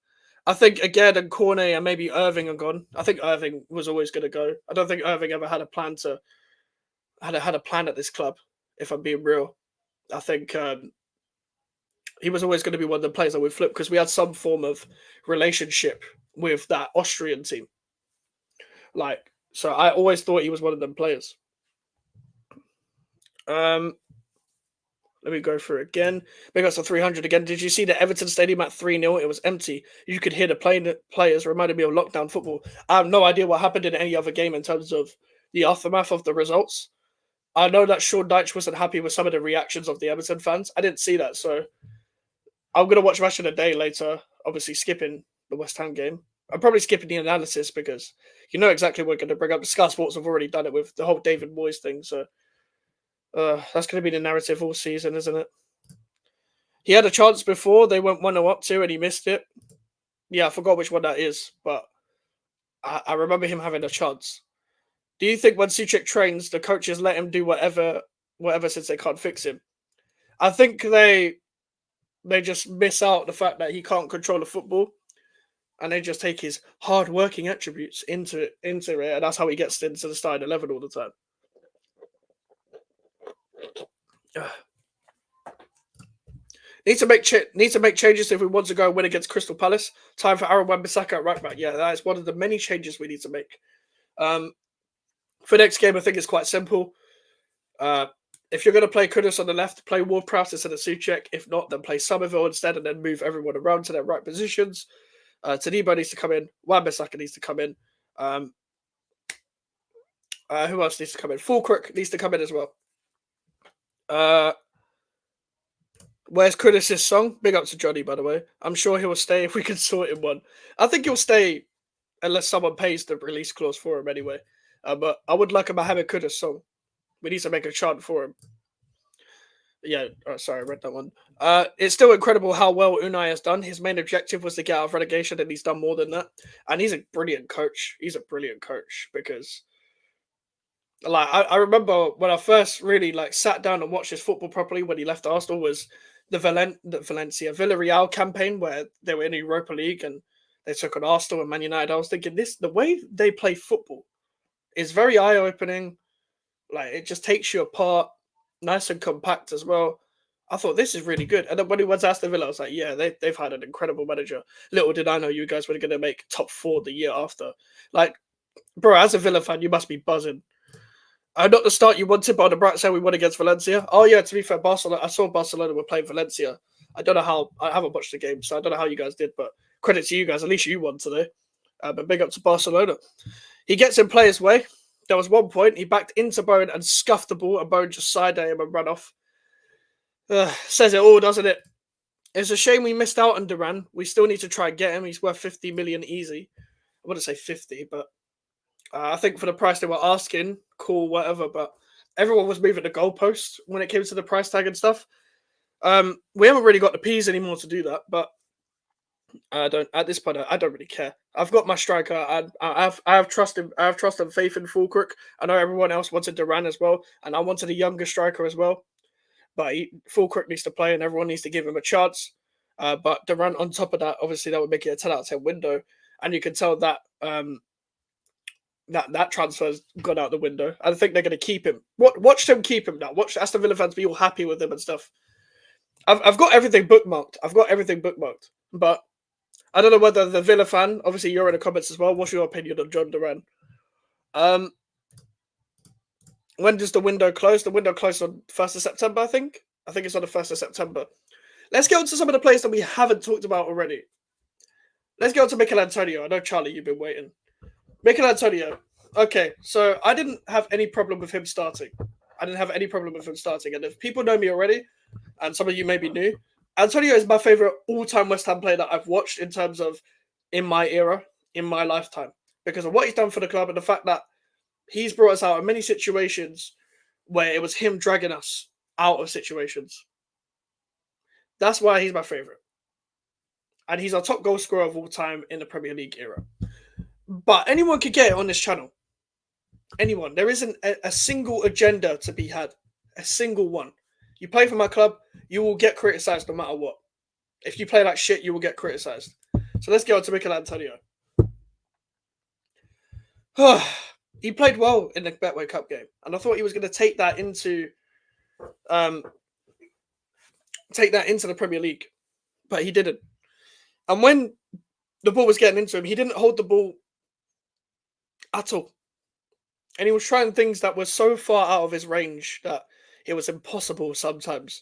I think again, and Cornet and maybe Irving are gone. I think Irving was always going to go. I don't think Irving ever had a plan to had a plan at this club. If I'm being real, I think he was always going to be one of the players that would flip because we had some form of relationship with that Austrian team. Like, so I always thought he was one of them players. Um, Let me go through it again. We got some 300 again. Did you see the Everton Stadium at 3-0? It was empty. You could hear the players. Reminded me of lockdown football. I have no idea what happened in any other game in terms of the aftermath of the results. I know that Sean Dyche wasn't happy with some of the reactions of the Everton fans. I didn't see that, so I'm going to watch Match of the Day later, obviously skipping the West Ham game. I'm probably skipping the analysis because you know exactly what we're going to bring up. The Sky Sports have already done it with the whole David Moyes thing, so that's going to be the narrative all season, isn't it? He had a chance before. They went 1-0 up to and he missed it. Yeah, I forgot which one that is, but I remember him having a chance. Do you think when Suchek trains, the coaches let him do whatever since they can't fix him? I think they just miss out the fact that he can't control the football, and they just take his hard-working attributes into it, and that's how he gets into the starting 11 all the time. Need to make changes if we want to go and win against Crystal Palace. Time for Aaron Wan-Bissaka at right back. Yeah, that is one of the many changes we need to make. For next game, I think it's quite simple. If you're going to play Kudus on the left, play Ward-Prowse instead of Souček. If not, then play Somerville instead and then move everyone around to their right positions. Todibo needs to come in. Wan-Bissaka needs to come in. Who else needs to come in? Fulkirk needs to come in as well. Where's Kudus' song? Big up to Johnny, by the way. I'm sure he will stay if we can sort him one. I think he'll stay unless someone pays the release clause for him anyway. But I would like a Mohamed Kudus song. We need to make a chant for him. Yeah, sorry, I read that one. It's still incredible how well Unai has done. His main objective was to get out of relegation, and he's done more than that. And he's a brilliant coach. He's a brilliant coach because, like, I remember when I first really sat down and watched his football properly when he left Arsenal was the Villarreal campaign where they were in the Europa League and they took on Arsenal and Man United. I was thinking the way they play football is very eye-opening. Like, it just takes you apart, nice and compact as well. I thought this is really good. And then when he went to Aston Villa, I was like, yeah, they've had an incredible manager. Little did I know you guys were going to make top 4 the year after. Like, bro, as a Villa fan, you must be buzzing. Not the start you wanted, but on the bright side, we won against Valencia. Oh, yeah, to be fair, Barcelona. I saw Barcelona were playing Valencia. I don't know how. I haven't watched the game, so I don't know how you guys did, but credit to you guys. At least you won today. But big up to Barcelona. He gets in players' way. There was one point he backed into Bowen and scuffed the ball, and Bowen just side-eyed him and ran off. Says it all, doesn't it? It's a shame we missed out on Duran. We still need to try and get him. He's worth 50 million easy. I wouldn't say 50, but I think for the price they were asking, cool, whatever. But everyone was moving the goalposts when it came to the price tag and stuff. We haven't really got the P's anymore to do that, but I don't. At this point, I don't really care. I've got my striker. I have trust in. I have trust and faith in Fulkirk. I know everyone else wanted Duran as well, and I wanted a younger striker as well. But Fulkirk needs to play, and everyone needs to give him a chance. But Duran, on top of that, obviously that would make it a 10 out of 10 window, and you can tell that that transfer's gone out the window. I think they're going to keep him. Watch them keep him now. Watch Aston Villa fans be all happy with him and stuff. I've got everything bookmarked. But I don't know whether the Villa fan, obviously you're in the comments as well. What's your opinion on John Duran? When does the window close? The window closed on 1st of September, I think. I think it's on the 1st of September. Let's get on to some of the players that we haven't talked about already. Let's go on to Mikel Antonio. I know, Charlie, you've been waiting. Mikel Antonio. Okay, so I didn't have any problem with him starting. And if people know me already, and some of you may be new, Antonio is my favourite all-time West Ham player that I've watched in terms of in my era, in my lifetime. Because of what he's done for the club and the fact that he's brought us out in many situations where it was him dragging us out of situations. That's why he's my favourite. And he's our top goal scorer of all time in the Premier League era. But anyone could get it on this channel. Anyone. There isn't a single agenda to be had. A single one. You play for my club, you will get criticised no matter what. If you play like shit, you will get criticised. So let's get on to Mikel Antonio. He played well in the Betway Cup game, and I thought he was going to take that into the Premier League, but he didn't. And when the ball was getting into him, he didn't hold the ball at all, and he was trying things that were so far out of his range that it was impossible sometimes.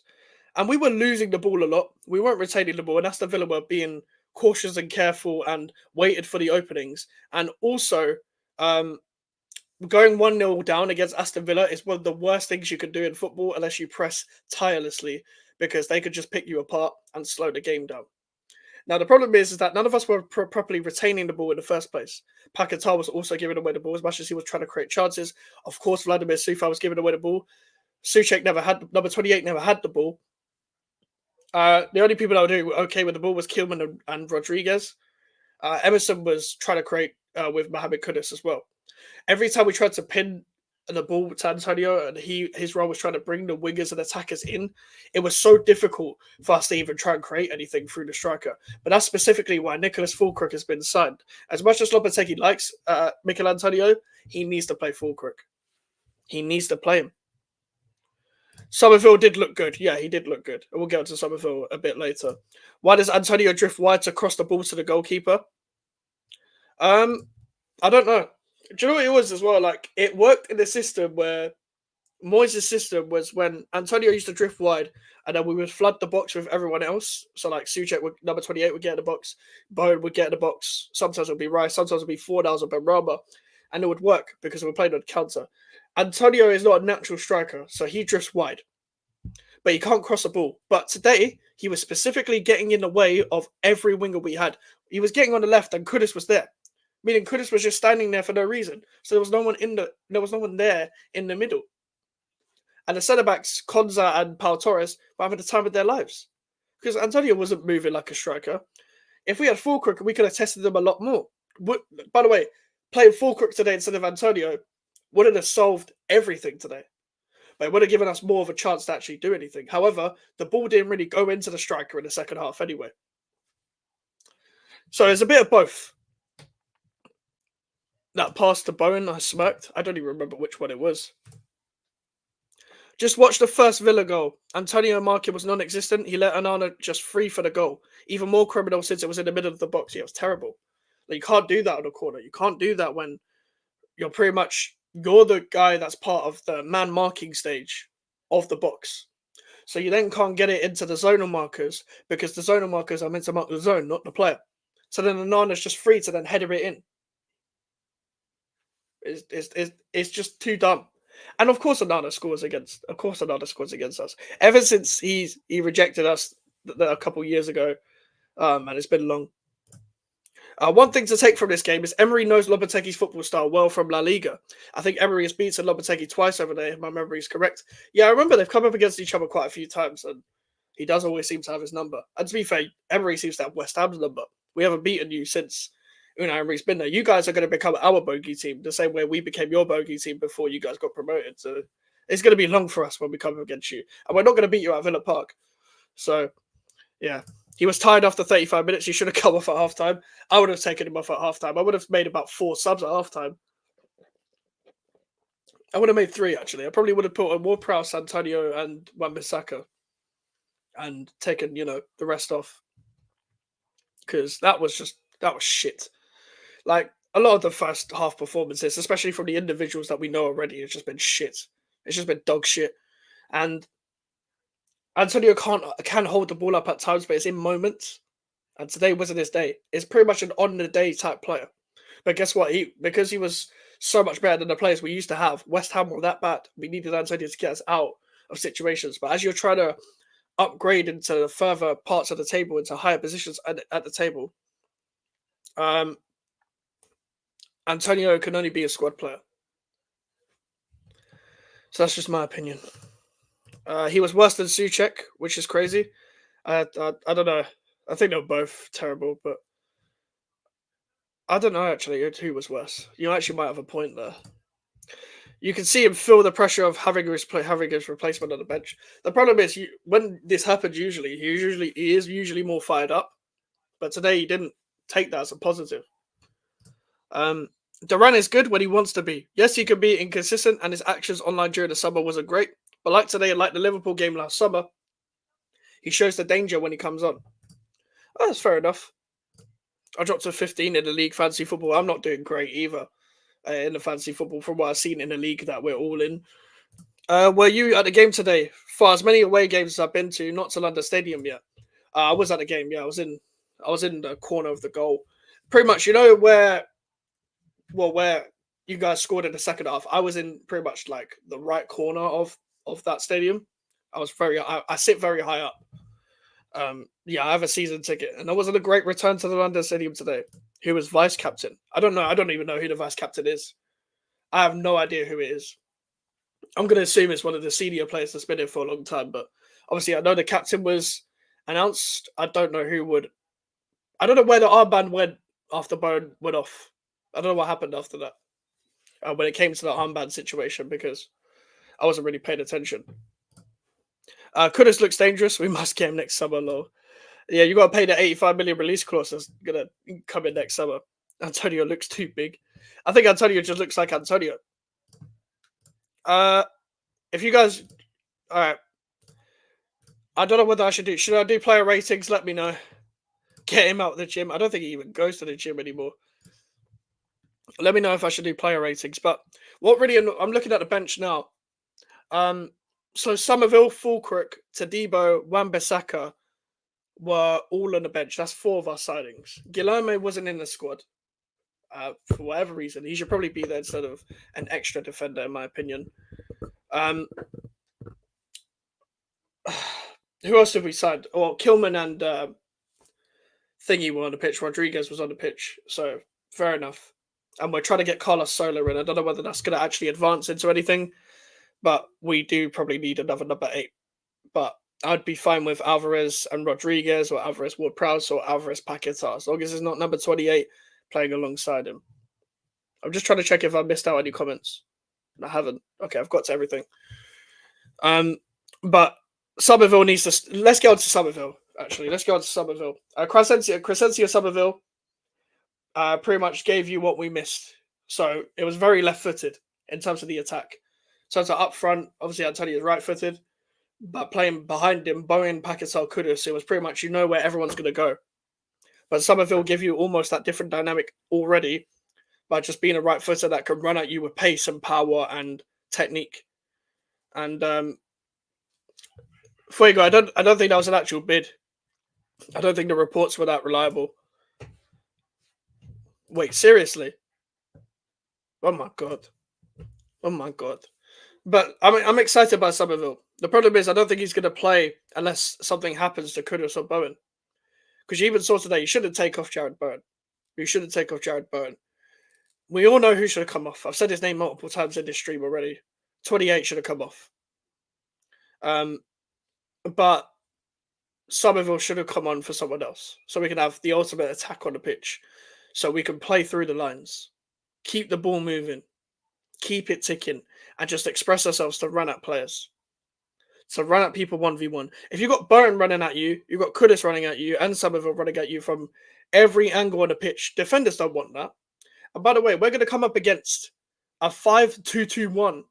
And we were losing the ball a lot. We weren't retaining the ball, and Aston Villa were being cautious and careful and waited for the openings. And also, going 1-0 down against Aston Villa is one of the worst things you can do in football unless you press tirelessly, because they could just pick you apart and slow the game down. Now, the problem is that none of us were properly retaining the ball in the first place. Paquetá was also giving away the ball as much as he was trying to create chances. Of course, Vladimir Sufa was giving away the ball. Souček number 28 never had the ball. The only people that were doing okay with the ball was Kilman and Rodriguez. Emerson was trying to create with Mohamed Kudus as well. Every time we tried to pin the ball to Antonio and his role was trying to bring the wingers and attackers in, it was so difficult for us to even try and create anything through the striker. But that's specifically why Nicholas Fulkirk has been signed. As much as Lopetegui likes Mikel Antonio, he needs to play Fulkirk. He needs to play him. Somerville did look good. Yeah, he did look good. We'll get onto Somerville a bit later. Why does Antonio drift wide to cross the ball to the goalkeeper? I don't know. Do you know what it was as well? Like, it worked in the system where Moyes' system was when Antonio used to drift wide and then we would flood the box with everyone else. So, like, Souček, number 28, would get in the box. Bowen would get in the box. Sometimes it would be Rice. Sometimes it would be Fornals or Benrahma. And it would work because we were playing on counter. Antonio is not a natural striker, so he drifts wide. But he can't cross the ball. But today, he was specifically getting in the way of every winger we had. He was getting on the left and Kudus was there. Meaning Kudus was just standing there for no reason. So there was no one there in the middle. And the centre-backs, Konza and Pau Torres, were having the time of their lives. Because Antonio wasn't moving like a striker. If we had Fulkirk, we could have tested them a lot more. By the way, playing Fulkirk today instead of Antonio wouldn't have solved everything today. But it would have given us more of a chance to actually do anything. However, the ball didn't really go into the striker in the second half anyway. So it's a bit of both. That pass to Bowen, I smirked. I don't even remember which one it was. Just watch the first Villa goal. Antonio marking was non-existent. He let Onana just free for the goal. Even more criminal since it was in the middle of the box. Yeah, it was terrible. Like, you can't do that on a corner. You can't do that when you're the guy that's part of the man marking stage of the box. So you then can't get it into the zonal markers because the zonal markers are meant to mark the zone, not the player. So then Onana's just free to then header it in. It's just too dumb. And of course Onana scores against us. Ever since he rejected us a couple years ago, and it's been long. One thing to take from this game is Emery knows Lopetegui's football style well from La Liga. I think Emery has beaten Lopetegui twice over there, if my memory is correct. Yeah, I remember they've come up against each other quite a few times, and he does always seem to have his number. And to be fair, Emery seems to have West Ham's number. We haven't beaten you since Unai Emery's been there. You guys are going to become our bogey team, the same way we became your bogey team before you guys got promoted. So it's going to be long for us when we come up against you. And we're not going to beat you at Villa Park. So, yeah. He was tired after 35 minutes. He should have come off at halftime. I would have taken him off at halftime. I would have made about 4 subs at halftime. I would have made 3, actually. I probably would have put on Ward-Prowse, Antonio, and Wan-Bissaka. And taken, the rest off. Because that was shit. Like, a lot of the first half performances, especially from the individuals that we know already, it's just been shit. It's just been dog shit. And Antonio can hold the ball up at times, but it's in moments. And today wasn't his day. It's pretty much an on-the-day type player. But guess what? Because he was so much better than the players we used to have, West Ham were that bad. We needed Antonio to get us out of situations. But as you're trying to upgrade into the further parts of the table, into higher positions at the table, Antonio can only be a squad player. So that's just my opinion. He was worse than Souček, which is crazy. I don't know. I think they're both terrible, but I don't know actually who was worse. You actually might have a point there. You can see him feel the pressure of having his replacement on the bench. The problem is when this happens, he is usually more fired up, but today he didn't. take that as a positive. Duran is good when he wants to be. Yes, he can be inconsistent, and his actions online during the summer wasn't great. But like today, like the Liverpool game last summer, he shows the danger when he comes on. Oh, that's fair enough. I dropped to 15 in the league fantasy football. I'm not doing great either in the fantasy football from what I've seen in the league that we're all in. Were you at the game today? For as many away games as I've been to, not to London Stadium yet. I was at the game. Yeah, I was in the corner of the goal. Pretty much, you know where you guys scored in the second half. I was in pretty much like the right corner of that stadium. I sit very high up. Yeah, I have a season ticket, and there wasn't a great return to the London Stadium today. Who was vice captain? I don't know. I don't even know who the vice captain is. I have no idea who it is. I'm going to assume it's one of the senior players that's been here for a long time, but obviously I know the captain was announced. I don't know who would. I don't know where the armband went after Bowen went off. I don't know what happened after that when it came to the armband situation because I wasn't really paying attention. Kudus looks dangerous. We must get him next summer, lol. Yeah, you got to pay the 85 million release clause that's going to come in next summer. Antonio looks too big. I think Antonio just looks like Antonio. If you guys, all right, I don't know what I should do. Should I do player ratings? Let me know. Get him out of the gym. I don't think he even goes to the gym anymore. Let me know if I should do player ratings. But what really, I'm looking at the bench now. So Somerville, Fulkirk, Tadibo, Wan-Bissaka were all on the bench. That's 4 of our signings. Guilherme wasn't in the squad. For whatever reason, he should probably be there instead of an extra defender, in my opinion. Who else did we sign? Well, Kilman and Thingy were on the pitch. Rodriguez was on the pitch. So, fair enough. And we're trying to get Carlos Soler in. I don't know whether that's going to actually advance into anything, but we do probably need another number 8. But I'd be fine with Alvarez and Rodriguez or Alvarez Ward-Prowse or Alvarez Paquetá, as long as it's not number 28 playing alongside him. I'm just trying to check if I missed out any comments. I haven't. Okay, I've got to everything. But Somerville needs to... Let's get on to Somerville, actually. Let's go on to Somerville. Crescencio Somerville pretty much gave you what we missed. So it was very left-footed in terms of the attack. So it's up front. Obviously, Antonio is right-footed. But playing behind him, Bowen, Paquetá, Kudus, it was pretty much you know where everyone's going to go. But Somerville give you almost that different dynamic already by just being a right footer that can run at you with pace and power and technique. And Fuego, I don't think that was an actual bid. I don't think the reports were that reliable. Wait, seriously? Oh my god. Oh my god. But I'm excited by Somerville. The problem is I don't think he's going to play unless something happens to Kudus or Bowen. Because you even saw today, you shouldn't take off Jared Bowen. You shouldn't take off Jared Bowen. We all know who should have come off. I've said his name multiple times in this stream already. 28 should have come off. But Somerville should have come on for someone else. So we can have the ultimate attack on the pitch. So we can play through the lines. Keep the ball moving. Keep it ticking. And just express ourselves to run at players. So run at people 1v1. If you've got Bowen running at you, you've got Kudus running at you, and Somerville running at you from every angle on the pitch, defenders don't want that. And by the way, we're going to come up against a 5-2-2-1,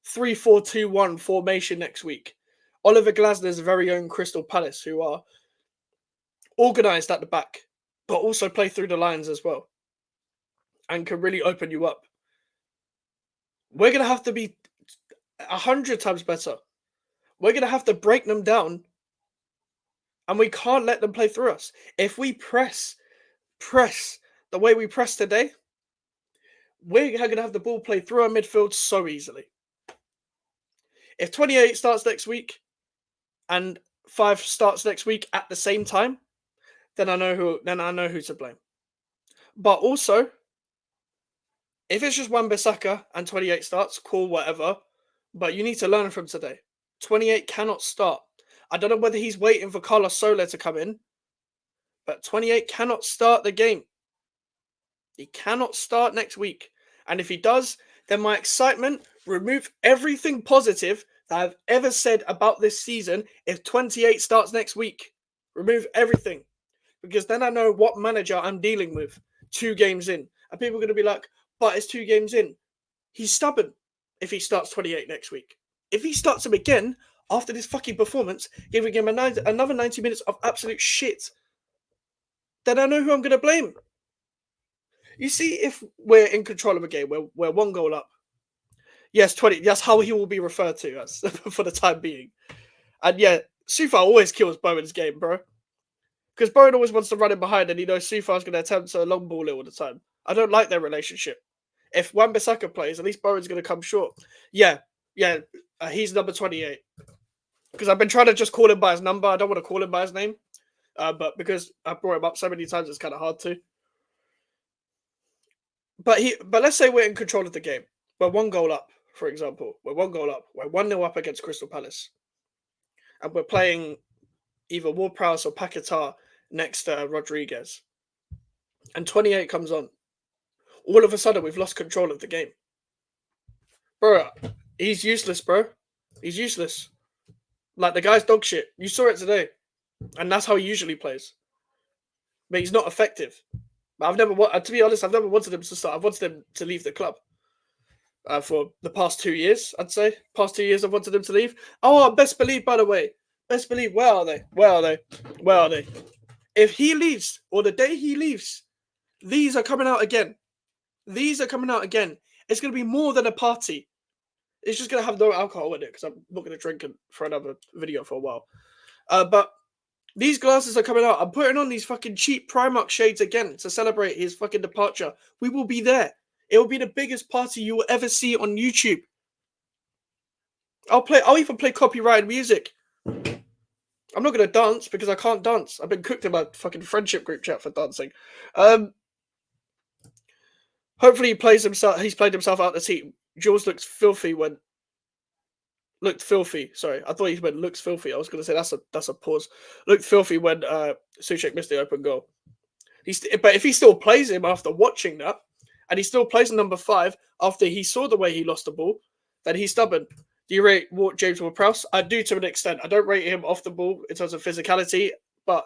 3-4-2-1 formation next week. Oliver Glasner's very own Crystal Palace, who are organised at the back, but also play through the lines as well, and can really open you up. We're going to have to be 100 times better. We're going to have to break them down, and we can't let them play through us. If we press the way we press today, we're going to have the ball play through our midfield so easily. If 28 starts next week and 5 starts next week at the same time, then I know who to blame. But also, if it's just Wan-Bissaka and 28 starts, cool, whatever. But you need to learn from today. 28 cannot start. I don't know whether he's waiting for Carlos Soler to come in, but 28 cannot start the game. He cannot start next week. And if he does, then my excitement, remove everything positive that I've ever said about this season if 28 starts next week. Remove everything. because then I know what manager I'm dealing with 2 games in. And people are going to be like, but it's 2 games in. He's stubborn if he starts 28 next week. If he starts him again after this fucking performance, giving him another 90 minutes of absolute shit, then I know who I'm going to blame. You see, if we're in control of a game, we're 1 goal up. Yes, 20. That's how he will be referred to as for the time being. And yeah, Sufa always kills Bowen's game, bro. Because Bowen always wants to run in behind and he knows Sufa's going to attempt a long ball all the time. I don't like their relationship. If Wan-Bissaka plays, at least Bowen's going to come short. Yeah, he's number 28. Because I've been trying to just call him by his number. I don't want to call him by his name. But because I brought him up so many times, it's kind of hard to. But let's say we're in control of the game. We're 1 goal up, for example. We're 1 goal up. We're 1-0 up against Crystal Palace. And we're playing either Ward-Prowse or Paquetá next to Rodriguez. And 28 comes on. All of a sudden, we've lost control of the game. Bro, he's useless, bro. He's useless. Like, the guy's dog shit. You saw it today. And that's how he usually plays. But he's not effective. To be honest, I've never wanted him to start. I've wanted him to leave the club. For the past 2 years, I'd say. Past 2 years, I've wanted him to leave. Oh, best believe, by the way. Best believe, where are they? Where are they? Where are they? If he leaves, or the day he leaves, these are coming out again. These are coming out again. It's going to be more than a party. It's just going to have no alcohol in it, because I'm not going to drink it for another video for a while. But these glasses are coming out. I'm putting on these fucking cheap Primark shades again to celebrate his fucking departure. We will be there. It will be the biggest party you will ever see on YouTube. I'll even play copyrighted music. I'm not going to dance because I can't dance. I've been cooked in my fucking friendship group chat for dancing. Hopefully he plays himself. He's played himself out of the team. Jules looks filthy when... Looked filthy. Sorry, I thought he meant looks filthy. I was going to say that's a pause. Looked filthy when Souček missed the open goal. But if he still plays him after watching that, and he still plays number 5 after he saw the way he lost the ball, then he's stubborn. Do you rate James Ward-Prowse? I do, to an extent. I don't rate him off the ball in terms of physicality, but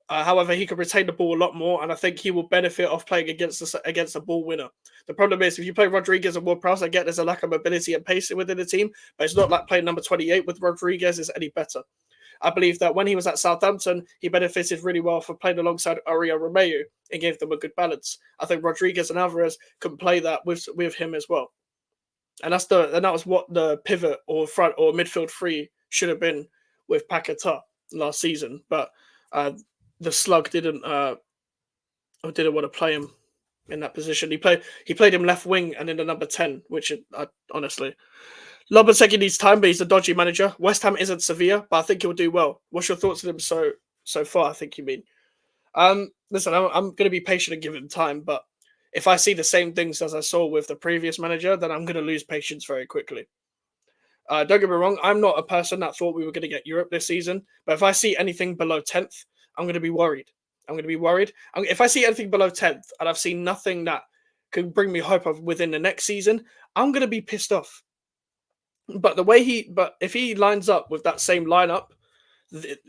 however, he can retain the ball a lot more, and I think he will benefit off playing against a ball winner. The problem is, if you play Rodriguez and Ward-Prowse, I get there's a lack of mobility and pace within the team, but it's not like playing number 28 with Rodriguez is any better. I believe that when he was at Southampton, he benefited really well from playing alongside Aria Romeu and gave them a good balance. I think Rodriguez and Alvarez can play that with him as well. And that was what the pivot or front or midfield 3 should have been with Paquetá last season. But the slug didn't want to play him in that position. He played him left wing and in the number 10, which honestly... Lopetegui needs time, but he's a dodgy manager. West Ham isn't Sevilla, but I think he'll do well. What's your thoughts on him so far, I think you mean? Listen, I'm going to be patient and give him time, but if I see the same things as I saw with the previous manager, then I'm going to lose patience very quickly. Don't get me wrong, I'm not a person that thought we were going to get Europe this season, but if I see anything below 10th, I'm going to be worried. If I see anything below 10th and I've seen nothing that can bring me hope of within the next season, I'm going to be pissed off. But if he lines up with that same lineup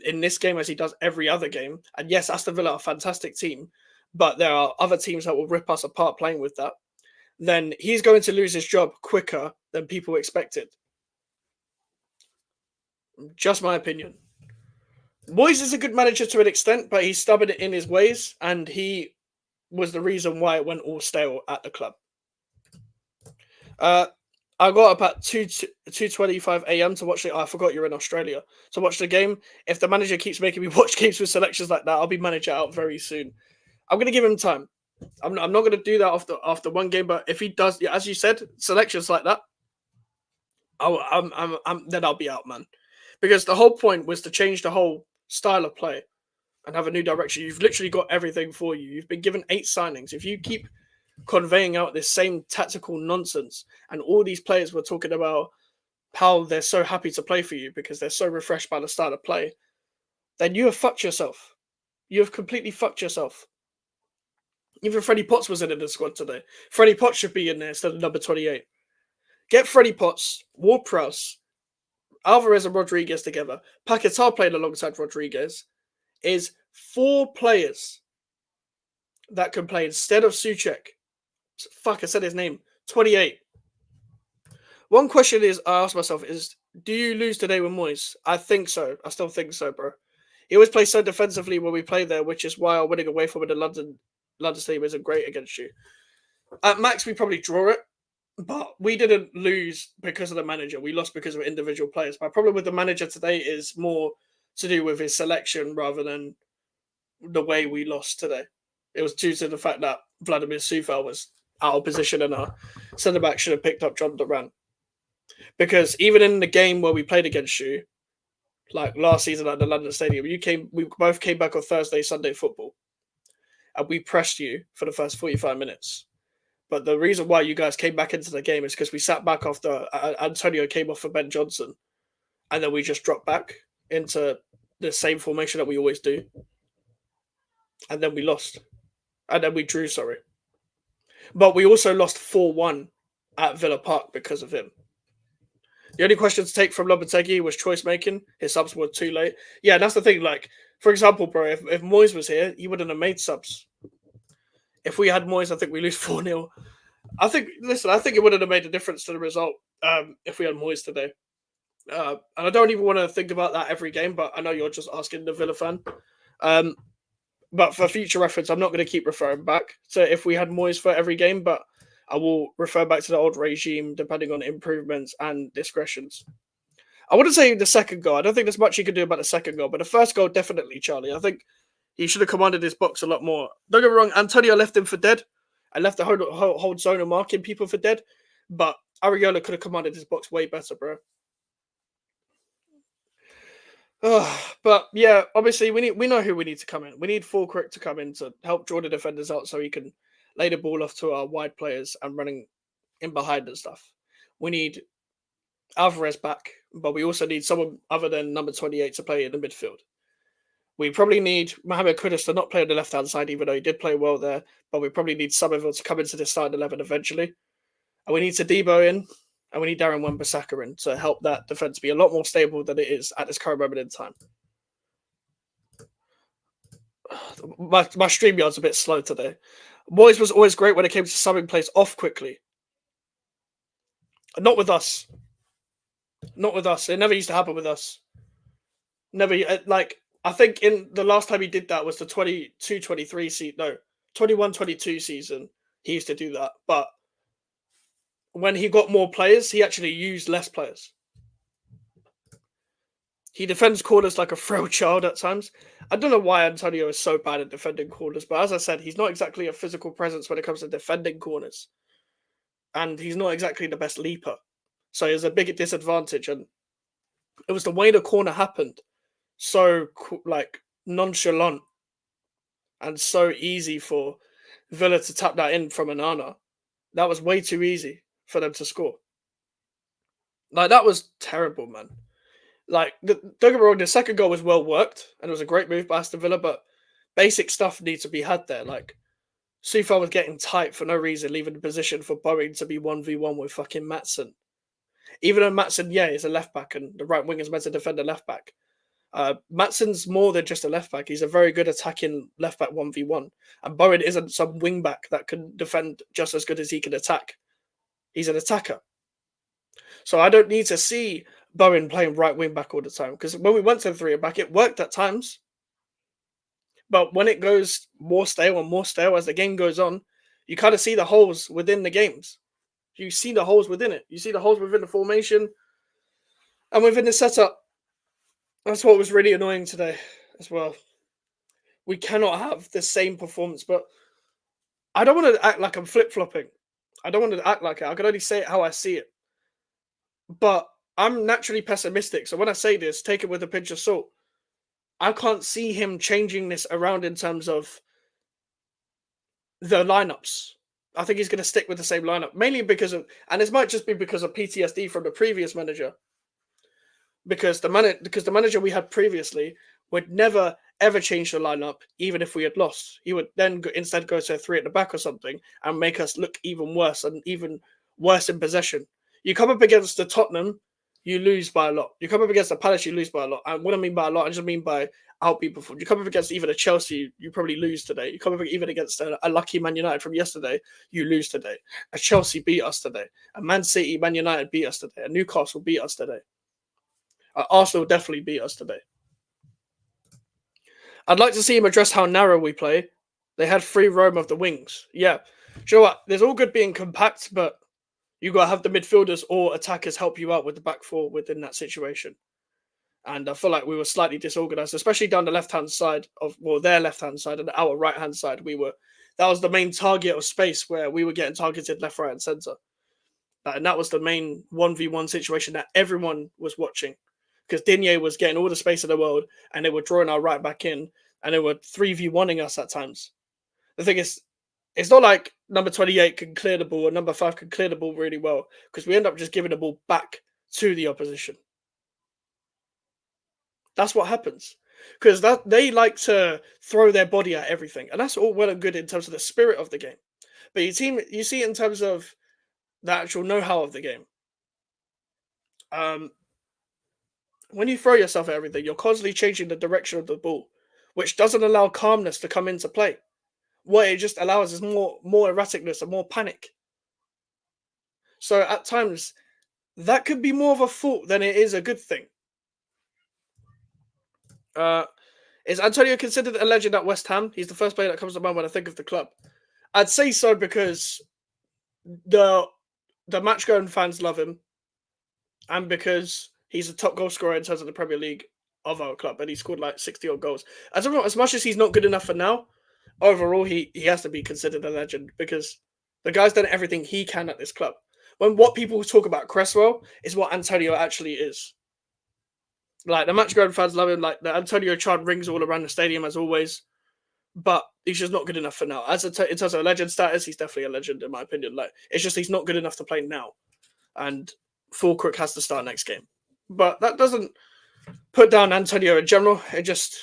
in this game as he does every other game, and yes, Aston Villa are a fantastic team, but there are other teams that will rip us apart playing with that, then he's going to lose his job quicker than people expected. Just my opinion. Moyes is a good manager to an extent, but he's stubborn in his ways, and he was the reason why it went all stale at the club. I got up at 2:25 a.m. to watch it. I forgot you're in Australia to watch the game. If the manager keeps making me watch games with selections like that, I'll be manager out very soon. I'm going to give him time. I'm not going to do that after one game, but if he does, as you said, selections like that, then I'll be out, man. Because the whole point was to change the whole style of play and have a new direction. You've literally got everything for you. You've been given 8 signings. If you keep conveying out this same tactical nonsense, and all these players were talking about how they're so happy to play for you because they're so refreshed by the style of play, then you have fucked yourself. You have completely fucked yourself. Even Freddie Potts was in the squad today. Freddie Potts should be in there instead of number 28. Get Freddie Potts, Ward-Prowse, Alvarez and Rodriguez together. Paquetá playing alongside Rodriguez is 4 players that can play instead of Souček. Fuck, I said his name. 28. One question I ask myself is, do you lose today with Moyes? I think so. I still think so, bro. He always plays so defensively when we play there, which is why our winning away from the London Stadium isn't great against you. At max, we probably draw it, but we didn't lose because of the manager. We lost because of individual players. My problem with the manager today is more to do with his selection rather than the way we lost today. It was due to the fact that Vladimir Sufal was out of position and our centre back should have picked up John Duran. Because even in the game where we played against you, like last season at the London Stadium, we both came back on Thursday, Sunday football, and we pressed you for the first 45 minutes. But the reason why you guys came back into the game is because we sat back after Antonio came off for Ben Johnson, and then we just dropped back into the same formation that we always do. And then we lost. And then we drew, sorry. But we also lost 4-1 at Villa Park because of him. The only question to take from Lopetegui was choice making. His subs were too late. Yeah, that's the thing. Like, for example, bro, if Moyes was here, he wouldn't have made subs. If we had Moyes, I think we lose 4-0. I think it wouldn't have made a difference to the result if we had Moyes today. And I don't even want to think about that every game, but I know you're just asking the Villa fan. But for future reference, I'm not going to keep referring back to if we had Moyes for every game, but I will refer back to the old regime depending on improvements and discretions. I wouldn't say the second goal. I don't think there's much you can do about the second goal, but the first goal, definitely, Charlie. I think he should have commanded his box a lot more. Don't get me wrong, Antonio left him for dead. I left the whole zone of marking people for dead, but Areola could have commanded his box way better, bro. But yeah, obviously we know who we need to come in. We need Fulkirk to come in to help draw the defenders out so he can lay the ball off to our wide players and running in behind and stuff. We need Alvarez back, but we also need someone other than number 28 to play in the midfield. We probably need Mohamed Kudus to not play on the left-hand side, even though he did play well there, but we probably need Somerville to come into the starting 11 eventually. And we need Todibo in, and we need Darren Wan-Bissaka in to help that defence be a lot more stable than it is at this current moment in time. My StreamYard's a bit slow today. Moyes was always great when it came to subbing plays off quickly. Not with us. Not with us. It never used to happen with us. Never, I think in the last time he did that was the 22-23 season. No, 21-22 season. He used to do that. But when he got more players, he actually used less players. He defends corners like a frail child at times. I don't know why Antonio is so bad at defending corners, but as I said, he's not exactly a physical presence when it comes to defending corners. And he's not exactly the best leaper. So there's a big disadvantage. And it was the way the corner happened. So, nonchalant. And so easy for Villa to tap that in from Onana. That was way too easy for them to score. That was terrible, man. Don't get me wrong, the second goal was well worked and it was a great move by Aston Villa, but basic stuff needs to be had there. Sufal was getting tight for no reason, leaving the position for Boeing to be 1v1 with fucking Maatsen. Even though Maatsen, is a left back and the right wing is meant to defend a left back. Maatsen's more than just a left back. He's a very good attacking left back 1v1. And Bowen isn't some wing back that can defend just as good as he can attack. He's an attacker. So I don't need to see Bowen playing right wing back all the time, because when we went to the 3 back, it worked at times. But when it goes more stale and more stale as the game goes on, you kind of see the holes within the games. You see the holes within it. You see the holes within the formation and within the setup. That's what was really annoying today as well. We cannot have the same performance, but I don't want to act like I'm flip-flopping. I don't want to act like it. I can only say it how I see it. But I'm naturally pessimistic, so when I say this, take it with a pinch of salt. I can't see him changing this around in terms of the lineups. I think he's going to stick with the same lineup, mainly because of, and this might just be because of PTSD from the previous manager. Because the manager we had previously would never ever change the lineup, even if we had lost. He would then instead go to a 3 at the back or something and make us look even worse and even worse in possession. You come up against the Tottenham, you lose by a lot. You come up against the Palace, you lose by a lot. And what I mean by a lot, I just mean by outbeat performed. You come up against even a Chelsea, you probably lose today. You come up even against a lucky Man United from yesterday, you lose today. A Chelsea beat us today. A Man City, Man United beat us today. A Newcastle beat us today. Arsenal definitely beat us today. I'd like to see him address how narrow we play. They had free roam of the wings. Yeah. Do you know what? There's all good being compact, but you got to have the midfielders or attackers help you out with the back four within that situation. And I feel like we were slightly disorganized, especially down the left-hand side of, well, their left-hand side and our right-hand side. That was the main target of space where we were getting targeted left, right, and center. And that was the main 1v1 situation that everyone was watching because Digne was getting all the space in the world and they were drawing our right back in and they were 3v1ing us at times. The thing is, it's not like number 28 can clear the ball or number 5 can clear the ball really well because we end up just giving the ball back to the opposition. That's what happens because they like to throw their body at everything, and that's all well and good in terms of the spirit of the game. But you see it in terms of the actual know-how of the game. When you throw yourself at everything, you're constantly changing the direction of the ball, which doesn't allow calmness to come into play. What it just allows is more erraticness and more panic. So at times, that could be more of a fault than it is a good thing. Is Antonio considered a legend at West Ham? He's the first player that comes to mind when I think of the club. I'd say so because the match-going fans love him, and because he's a top goal scorer in terms of the Premier League of our club, and he scored like 60-odd goals. I don't know, as much as he's not good enough for now, overall he has to be considered a legend because the guy's done everything he can at this club. When what people talk about Cresswell is what Antonio actually is. Like, the match-going fans love him. Like, the Antonio chant rings all around the stadium as always. But he's just not good enough for now. In terms of legend status, he's definitely a legend in my opinion. Like, it's just he's not good enough to play now. And Fulkirk has to start next game. But that doesn't put down Antonio in general. It just...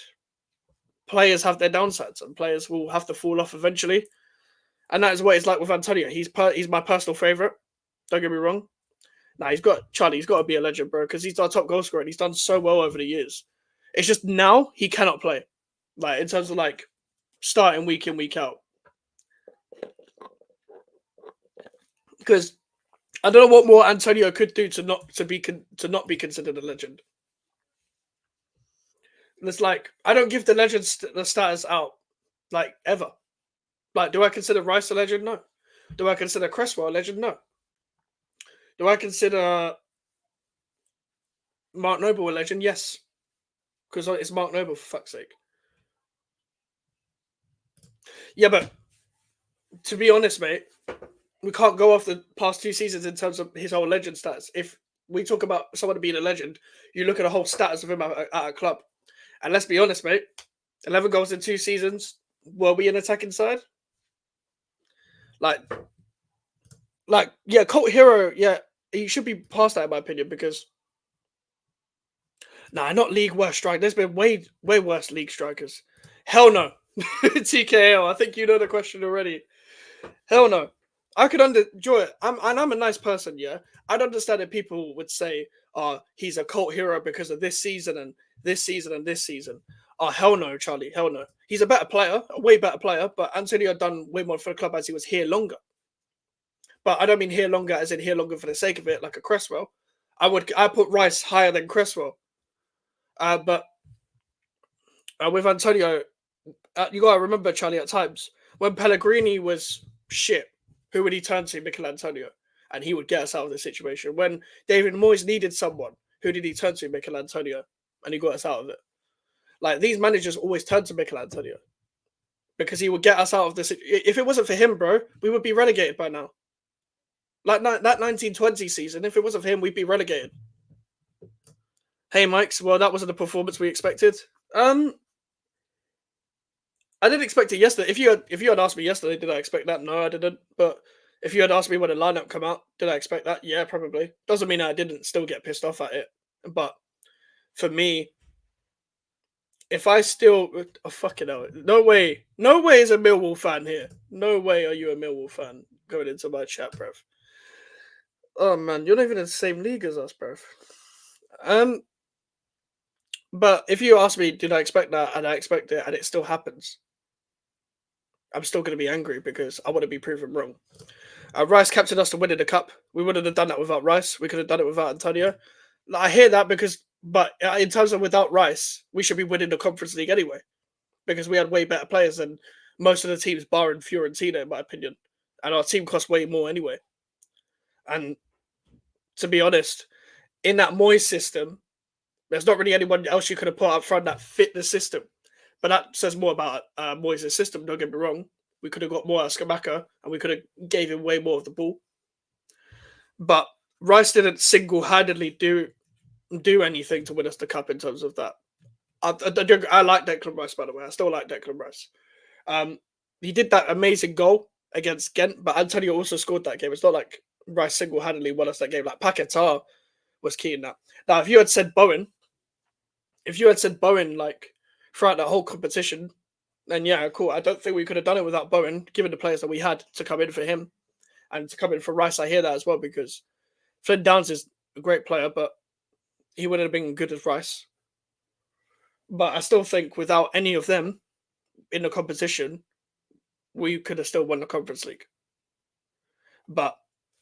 players have their downsides and players will have to fall off eventually. And that is what it's like with Antonio. He's my personal favourite. Don't get me wrong. Nah, he's got to be a legend, bro, because he's our top goal scorer and he's done so well over the years. It's just now he cannot play. Like, in terms of like starting week in, week out. Because I don't know what more Antonio could do to not be considered a legend. And it's like, I don't give the legend the status out, like, ever. Like, do I consider Rice a legend? No. Do I consider Cresswell a legend? No. Do I consider Mark Noble a legend? Yes. Because it's Mark Noble, for fuck's sake. Yeah, but to be honest, mate, we can't go off the past 2 seasons in terms of his whole legend stats. If we talk about someone being a legend, you look at the whole status of him at a club. And let's be honest, mate, 11 goals in 2 seasons. Were we an attacking side? Like, yeah, cult hero, yeah, he should be past that in my opinion because not league worst strike. There's been way worse league strikers. Hell no. TKO, I think you know the question already. Hell no. I could enjoy it. I'm a nice person, yeah. I'd understand if people would say, he's a cult hero because of this season and this season and this season. Oh, hell no, Charlie. Hell no. He's a better player, a way better player, but Antonio done way more for the club as he was here longer. But I don't mean here longer as in here longer for the sake of it, like a Cresswell. I put Rice higher than Cresswell. But with Antonio, you gotta remember, Charlie, at times when Pellegrini was shit, who would he turn to? Mikel Antonio, and he would get us out of the situation. When David Moyes needed someone, who did he turn to? Mikel Antonio, and he got us out of it. Like, these managers always turn to Mikel Antonio because he would get us out of this. If it wasn't for him, bro, we would be relegated by now. Like that 1920 season, if it wasn't for him, we'd be relegated. Hey, Mikes. Well, that wasn't the performance we expected. I didn't expect it yesterday. If you had asked me yesterday, did I expect that? No, I didn't. But if you had asked me when the lineup come out, did I expect that? Yeah, probably. Doesn't mean I didn't still get pissed off at it. But for me, if I still... Oh, fucking hell. No way is a Millwall fan here. No way are you a Millwall fan going into my chat, bruv. Oh, man, you're not even in the same league as us, bruv. But if you ask me, did I expect that, and I expect it, and it still happens, I'm still going to be angry because I want to be proven wrong. Rice captured us to winning the cup. We wouldn't have done that without Rice. We could have done it without Antonio. I hear that but in terms of without Rice, we should be winning the Conference League anyway because we had way better players than most of the teams, barring Fiorentina, in my opinion. And our team cost way more anyway. And to be honest, in that Moyes system, there's not really anyone else you could have put up front that fit the system. But that says more about Moyes' system, don't get me wrong. We could have got more out of Skamaka and we could have gave him way more of the ball. But Rice didn't single-handedly do anything to win us the cup in terms of that. I like Declan Rice, by the way. I still like Declan Rice. He did that amazing goal against Ghent, but Antonio also scored that game. It's not like Rice single-handedly won us that game. Like Paquetá was key in that. Now, if you had said Bowen like throughout that whole competition, then yeah, cool. I don't think we could have done it without Bowen, given the players that we had to come in for him and to come in for Rice. I hear that as well because Flynn Downs is a great player, but he wouldn't have been good as Rice. But I still think without any of them in the competition, we could have still won the Conference League. But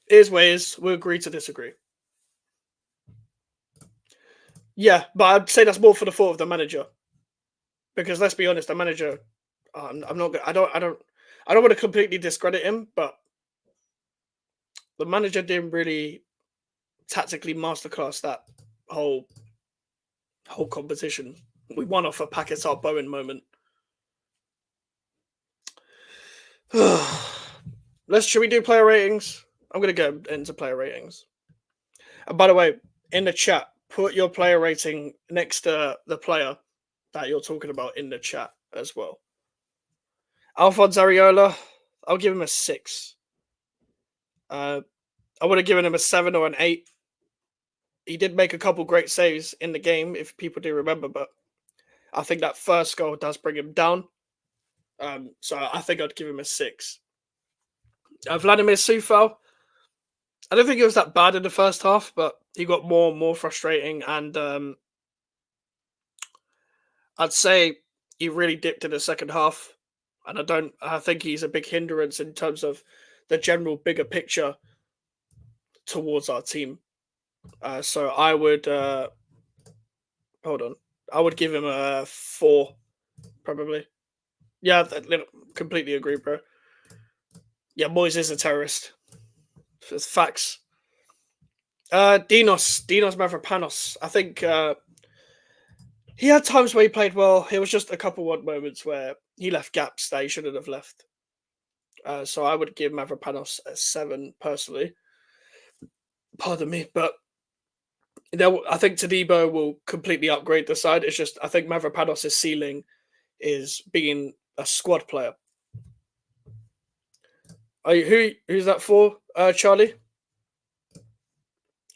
here's ways we agree to disagree. Yeah, but I'd say that's more for the fault of the manager. Because let's be honest, the manager, I'm not. I don't want to completely discredit him, but the manager didn't really tactically masterclass that whole competition. We won off a Paquetá Bowen moment. Should we do player ratings? I'm gonna go into player ratings. And by the way, in the chat, put your player rating next to the player that you're talking about in the chat as well. Alphonse Areola, I'll give him a 6. I would have given him a 7 or an 8. He did make a couple great saves in the game, if people do remember, but I think that first goal does bring him down. So I think I'd give him a 6. Vladimir Sufal, I don't think it was that bad in the first half, but he got more and more frustrating, and I'd say he really dipped in the second half. And I think he's a big hindrance in terms of the general bigger picture towards our team. So I would hold on. I would give him a 4, probably. Yeah, completely agree, bro. Yeah, Moyes is a terrorist. It's facts. Dinos Mavropanos. I think he had times where he played well. It was just a couple odd moments where he left gaps that he shouldn't have left. So I would give Mavropanos a 7 personally. Pardon me, but I think Todibo will completely upgrade the side. It's just I think Mavropanos' ceiling is being a squad player. Who's that for, Charlie?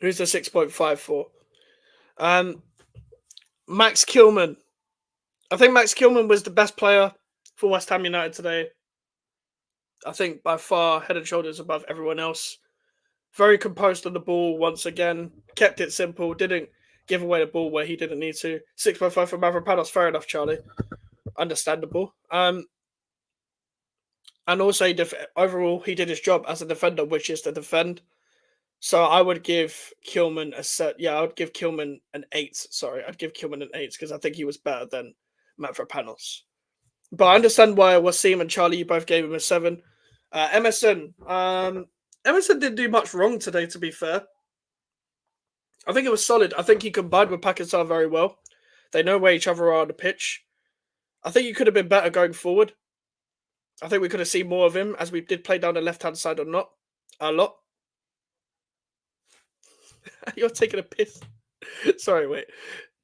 Who's the 6.5 for? Max Kilman. I think Max Kilman was the best player for West Ham United today. I think by far head and shoulders above everyone else. Very composed on the ball once again. Kept it simple. Didn't give away the ball where he didn't need to. 6.5 for Mavropanos. Fair enough, Charlie. Understandable. And also, overall, he did his job as a defender, which is to defend. So I would give Kilman a set. Yeah, I would give Kilman an 8. Sorry, I'd give Kilman an 8 because I think he was better than Mavropanos. But I understand why Wasim and Charlie, you both gave him a 7. Emerson. Emerson didn't do much wrong today, to be fair. I think it was solid. I think he combined with Pakistan very well. They know where each other are on the pitch. I think he could have been better going forward. I think we could have seen more of him as we did play down the left-hand side a lot. You're taking a piss. Sorry, wait.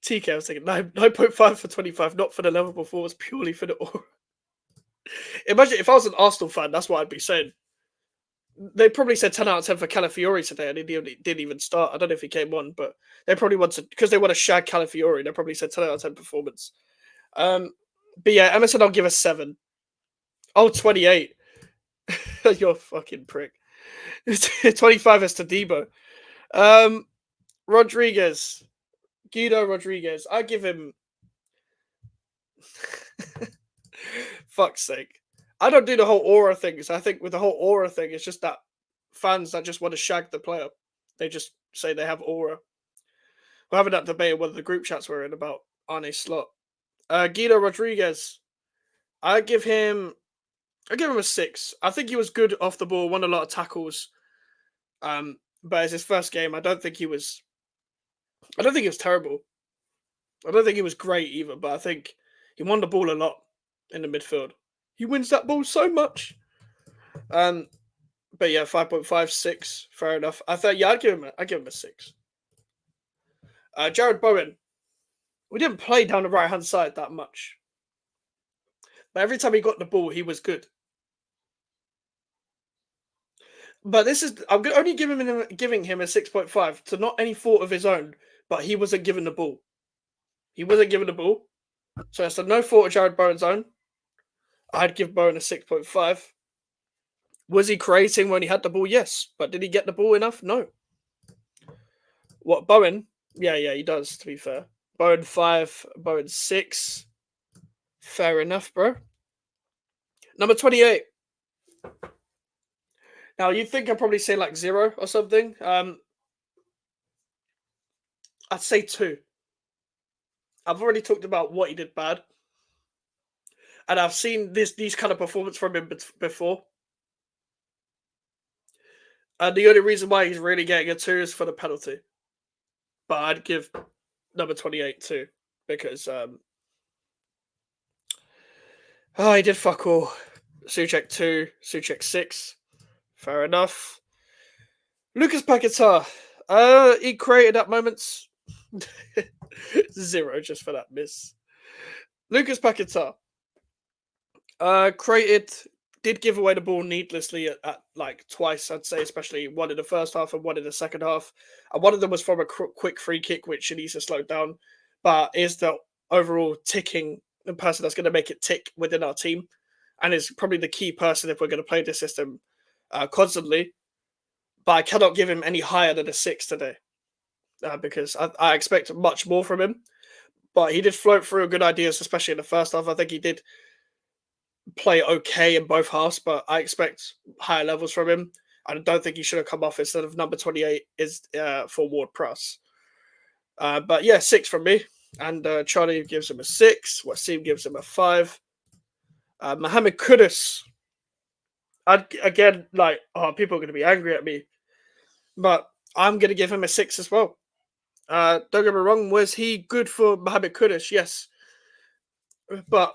TK, I was thinking 9.5 for 25, not for the level performance, purely for the aura. Imagine if I was an Arsenal fan, that's what I'd be saying. They probably said 10 out of 10 for Calafiori today, and he didn't even start. I don't know if he came on, but they probably because they want to shag Calafiori, they probably said 10 out of 10 performance. But yeah, Emerson, I'll give a 7. Oh, 28. You're a fucking prick. 25 is to Debo. Rodriguez. Guido Rodriguez. I give him Fuck's sake. I don't do the whole aura thing. So I think with the whole aura thing, it's just that fans that just want to shag the player. They just say they have aura. We're having that debate in one of the group chats we're in about Arne Slot. Guido Rodriguez. I give him a 6. I think he was good off the ball, won a lot of tackles. But it's his first game. I don't think he was terrible. I don't think he was great either, but I think he won the ball a lot in the midfield. He wins that ball so much. But yeah, 5.5, 6, fair enough. I'd give him a 6. Jared Bowen. We didn't play down the right hand side that much. But every time he got the ball, he was good. But I'm only giving him a 6.5 to not any fault of his own, but he wasn't given the ball. He wasn't given the ball. So it's no fault of Jared Bowen's own. I'd give Bowen a 6.5. Was he creating when he had the ball? Yes. But did he get the ball enough? No. What, Bowen? Yeah, he does, to be fair. Bowen 5, Bowen 6. Fair enough, bro. Number 28. Now, you'd think I'd probably say like 0 or something. I'd say 2. I've already talked about what he did bad. And I've seen these kind of performance from him before. And the only reason why he's really getting a 2 is for the penalty. But I'd give number 28 2. Because he did fuck all. Souček 2, Souček 6. Fair enough. Lucas Paquetá. He created at moments. 0 just for that miss. Lucas Paquetá. Did give away the ball needlessly at like twice, I'd say, especially one in the first half and one in the second half. And one of them was from a quick free kick, which needs to slow down. But is the overall ticking the person that's going to make it tick within our team, and is probably the key person if we're going to play this system constantly. But I cannot give him any higher than a 6 today because I expect much more from him. But he did float through good ideas, especially in the first half. I think he did play okay in both halves, but I expect higher levels from him. I don't think he should have come off instead of number 28 is for Ward-Prowse. But yeah, 6 from me. And Charlie gives him a 6. Wasim gives him a 5. Mohamed Kudus. Again, people are going to be angry at me. But I'm going to give him a 6 as well. Don't get me wrong, was he good for Mohamed Kudus? Yes. But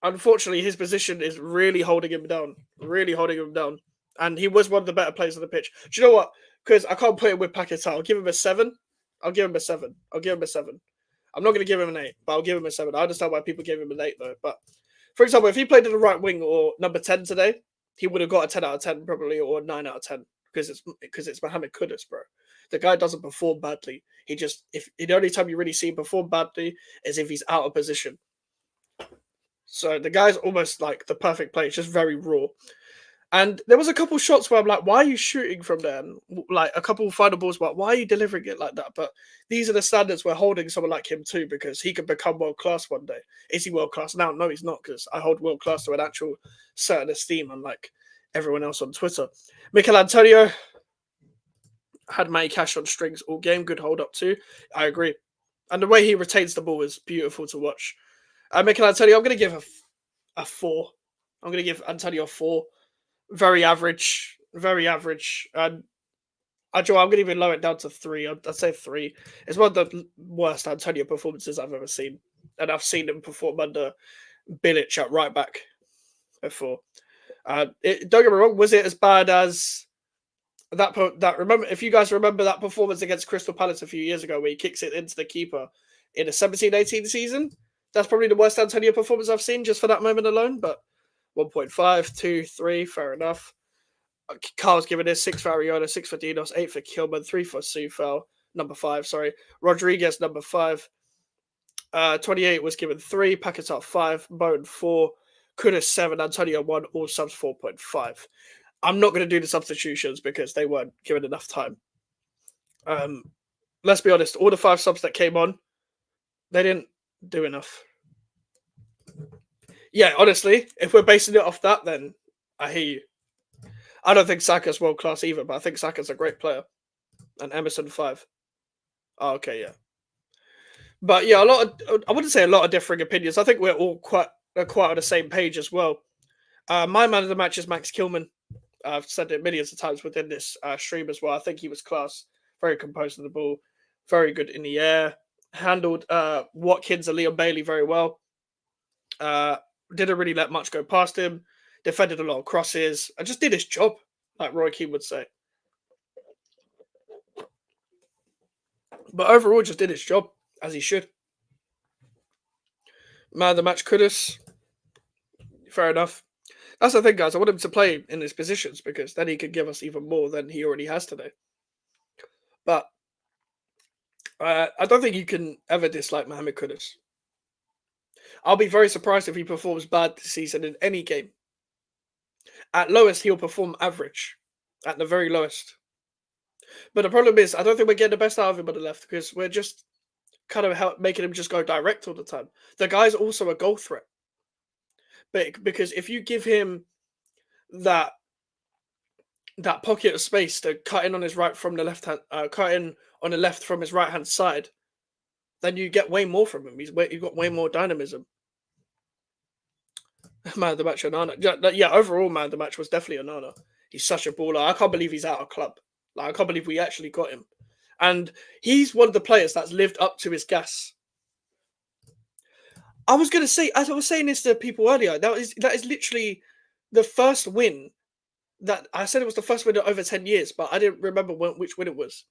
unfortunately, his position is really holding him down. And he was one of the better players on the pitch. Do you know what? Because I can't put it with Paquetá. I'll give him a 7. I'm not going to give him an 8, but I'll give him a 7. I understand why people gave him an 8, though. But, for example, if he played in the right wing or number 10 today, he would have got a 10 out of 10 probably, or a 9 out of 10. Because it's Mohamed Kudus, bro. The guy doesn't perform badly. The only time you really see him perform badly is if he's out of position. So the guy's almost like the perfect play. It's just very raw. And there was a couple shots where I'm like, why are you shooting from there? And like a couple final balls, why are you delivering it like that? But these are the standards we're holding someone like him to, because he could become world class one day. Is he world class now? No, he's not, because I hold world class to an actual certain esteem, unlike everyone else on Twitter. Mikel Antonio had Matty Cash on strings all game. Good hold up too. I agree. And the way he retains the ball is beautiful to watch. Mikel Antonio, I'm going to give a 4. I'm going to give Antonio a 4. Very average. And I'm going to even lower it down to 3. I'd say 3. It's one of the worst Antonio performances I've ever seen. And I've seen him perform under Bilic at right back before. Don't get me wrong, was it as bad as that? Remember, if you guys remember that performance against Crystal Palace a few years ago where he kicks it into the keeper in the 17-18 season? That's probably the worst Antonio performance I've seen just for that moment alone, but 1.5, 2, 3, fair enough. Carl's given this 6 for Ariona, 6 for Dinos, 8 for Kilman, 3 for Sufel, number 5, sorry. Rodriguez, number 5. 28 was given 3, Paquetá 5, Bowen 4, Kudus 7, Antonio 1, all subs 4.5. I'm not going to do the substitutions because they weren't given enough time. Let's be honest, all the 5 subs that came on, they didn't do enough. Yeah, honestly, if we're basing it off that, then I hear you. I don't think Saka's world class either, but I think Saka's a great player. And Emerson 5. Oh, okay, yeah. But yeah, I wouldn't say a lot of differing opinions. I think we're all quite on the same page as well. My man of the match is Max Kilman. I've said it millions of times within this stream as well. I think he was class, very composed on the ball, very good in the air, handled Watkins and Leon Bailey very well. Didn't really let much go past him, defended a lot of crosses, and just did his job, like Roy Keane would say. But overall, just did his job as he should. Man of the match, Kudus. Fair enough. That's the thing, guys. I want him to play in his positions because then he could give us even more than he already has today. But I don't think you can ever dislike Mohamed Kudus. I'll be very surprised if he performs bad this season in any game. At lowest, he'll perform average. At the very lowest. But the problem is, I don't think we're getting the best out of him on the left because we're just kind of making him just go direct all the time. The guy's also a goal threat. But because if you give him that pocket of space to cut in on his right from the left hand, cut in on the left from his right hand side, then you get way more from him. You've got way more dynamism. Man of the match, Onana. Yeah, overall, man of the match was definitely Onana. He's such a baller. I can't believe he's out of club. Like, I can't believe we actually got him. And he's one of the players that's lived up to his gas. I was going to say, as I was saying this to people earlier, that is literally the first win that I said it was the first win in over 10 years, but I didn't remember which win it was.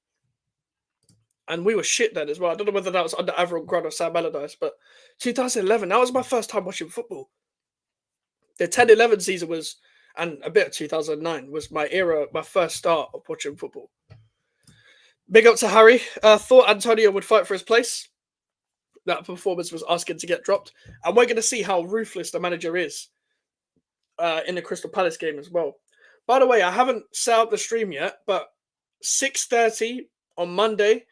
And we were shit then as well. I don't know whether that was under Avron Grant or Sam Allardyce, but 2011, that was my first time watching football. The 10-11 season was, and a bit of 2009, was my era, my first start of watching football. Big up to Harry. Thought Antonio would fight for his place. That performance was asking to get dropped. And we're going to see how ruthless the manager is in the Crystal Palace game as well. By the way, I haven't set up the stream yet, but 6:30 on Monday,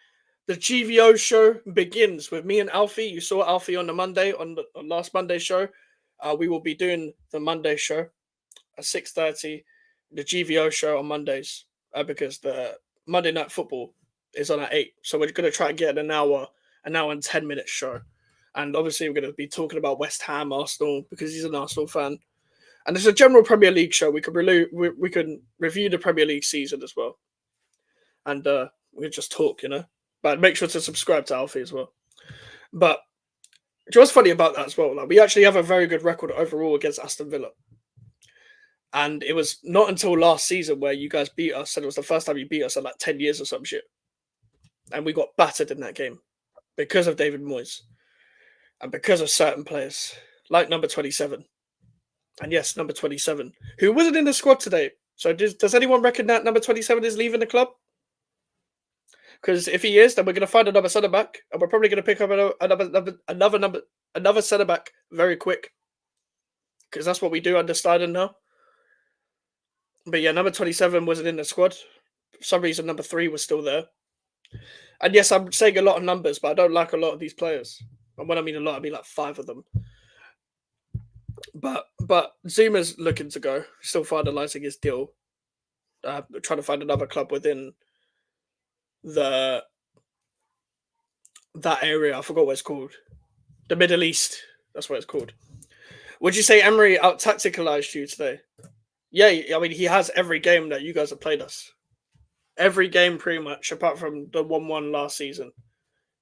the GVO show begins with me and Alfie. You saw Alfie on the Monday, on last Monday's show. We will be doing the Monday show at 6:30, the GVO show on Mondays, because the Monday Night Football is on at 8. So we're going to try and get an hour and 10-minute show. And obviously we're going to be talking about West Ham, Arsenal, because he's an Arsenal fan. And there's a general Premier League show. We can review the Premier League season as well. And we'll just talk, But make sure to subscribe to Alfie as well. But what's funny about that as well, like, we actually have a very good record overall against Aston Villa. And it was not until last season where you guys beat us, and it was the first time you beat us in like 10 years or some shit. And we got battered in that game because of David Moyes and because of certain players, like number 27. And yes, number 27, who wasn't in the squad today. So does anyone reckon that number 27 is leaving the club? Because if he is, then we're going to find another centre back, and we're probably going to pick up another centre back very quick. Because that's what we do under Steinen now. But yeah, number 27 wasn't in the squad. For some reason, number 3 was still there. And yes, I'm saying a lot of numbers, but I don't like a lot of these players. And when I mean a lot, I mean like 5 of them. But Zuma's looking to go, still finalising his deal. Trying to find another club within that area. I forgot what it's called. The Middle East. That's what it's called. Would you say Emery out-tacticalized you today? Yeah, I mean, he has every game that you guys have played us. Every game, pretty much, apart from the 1-1 last season.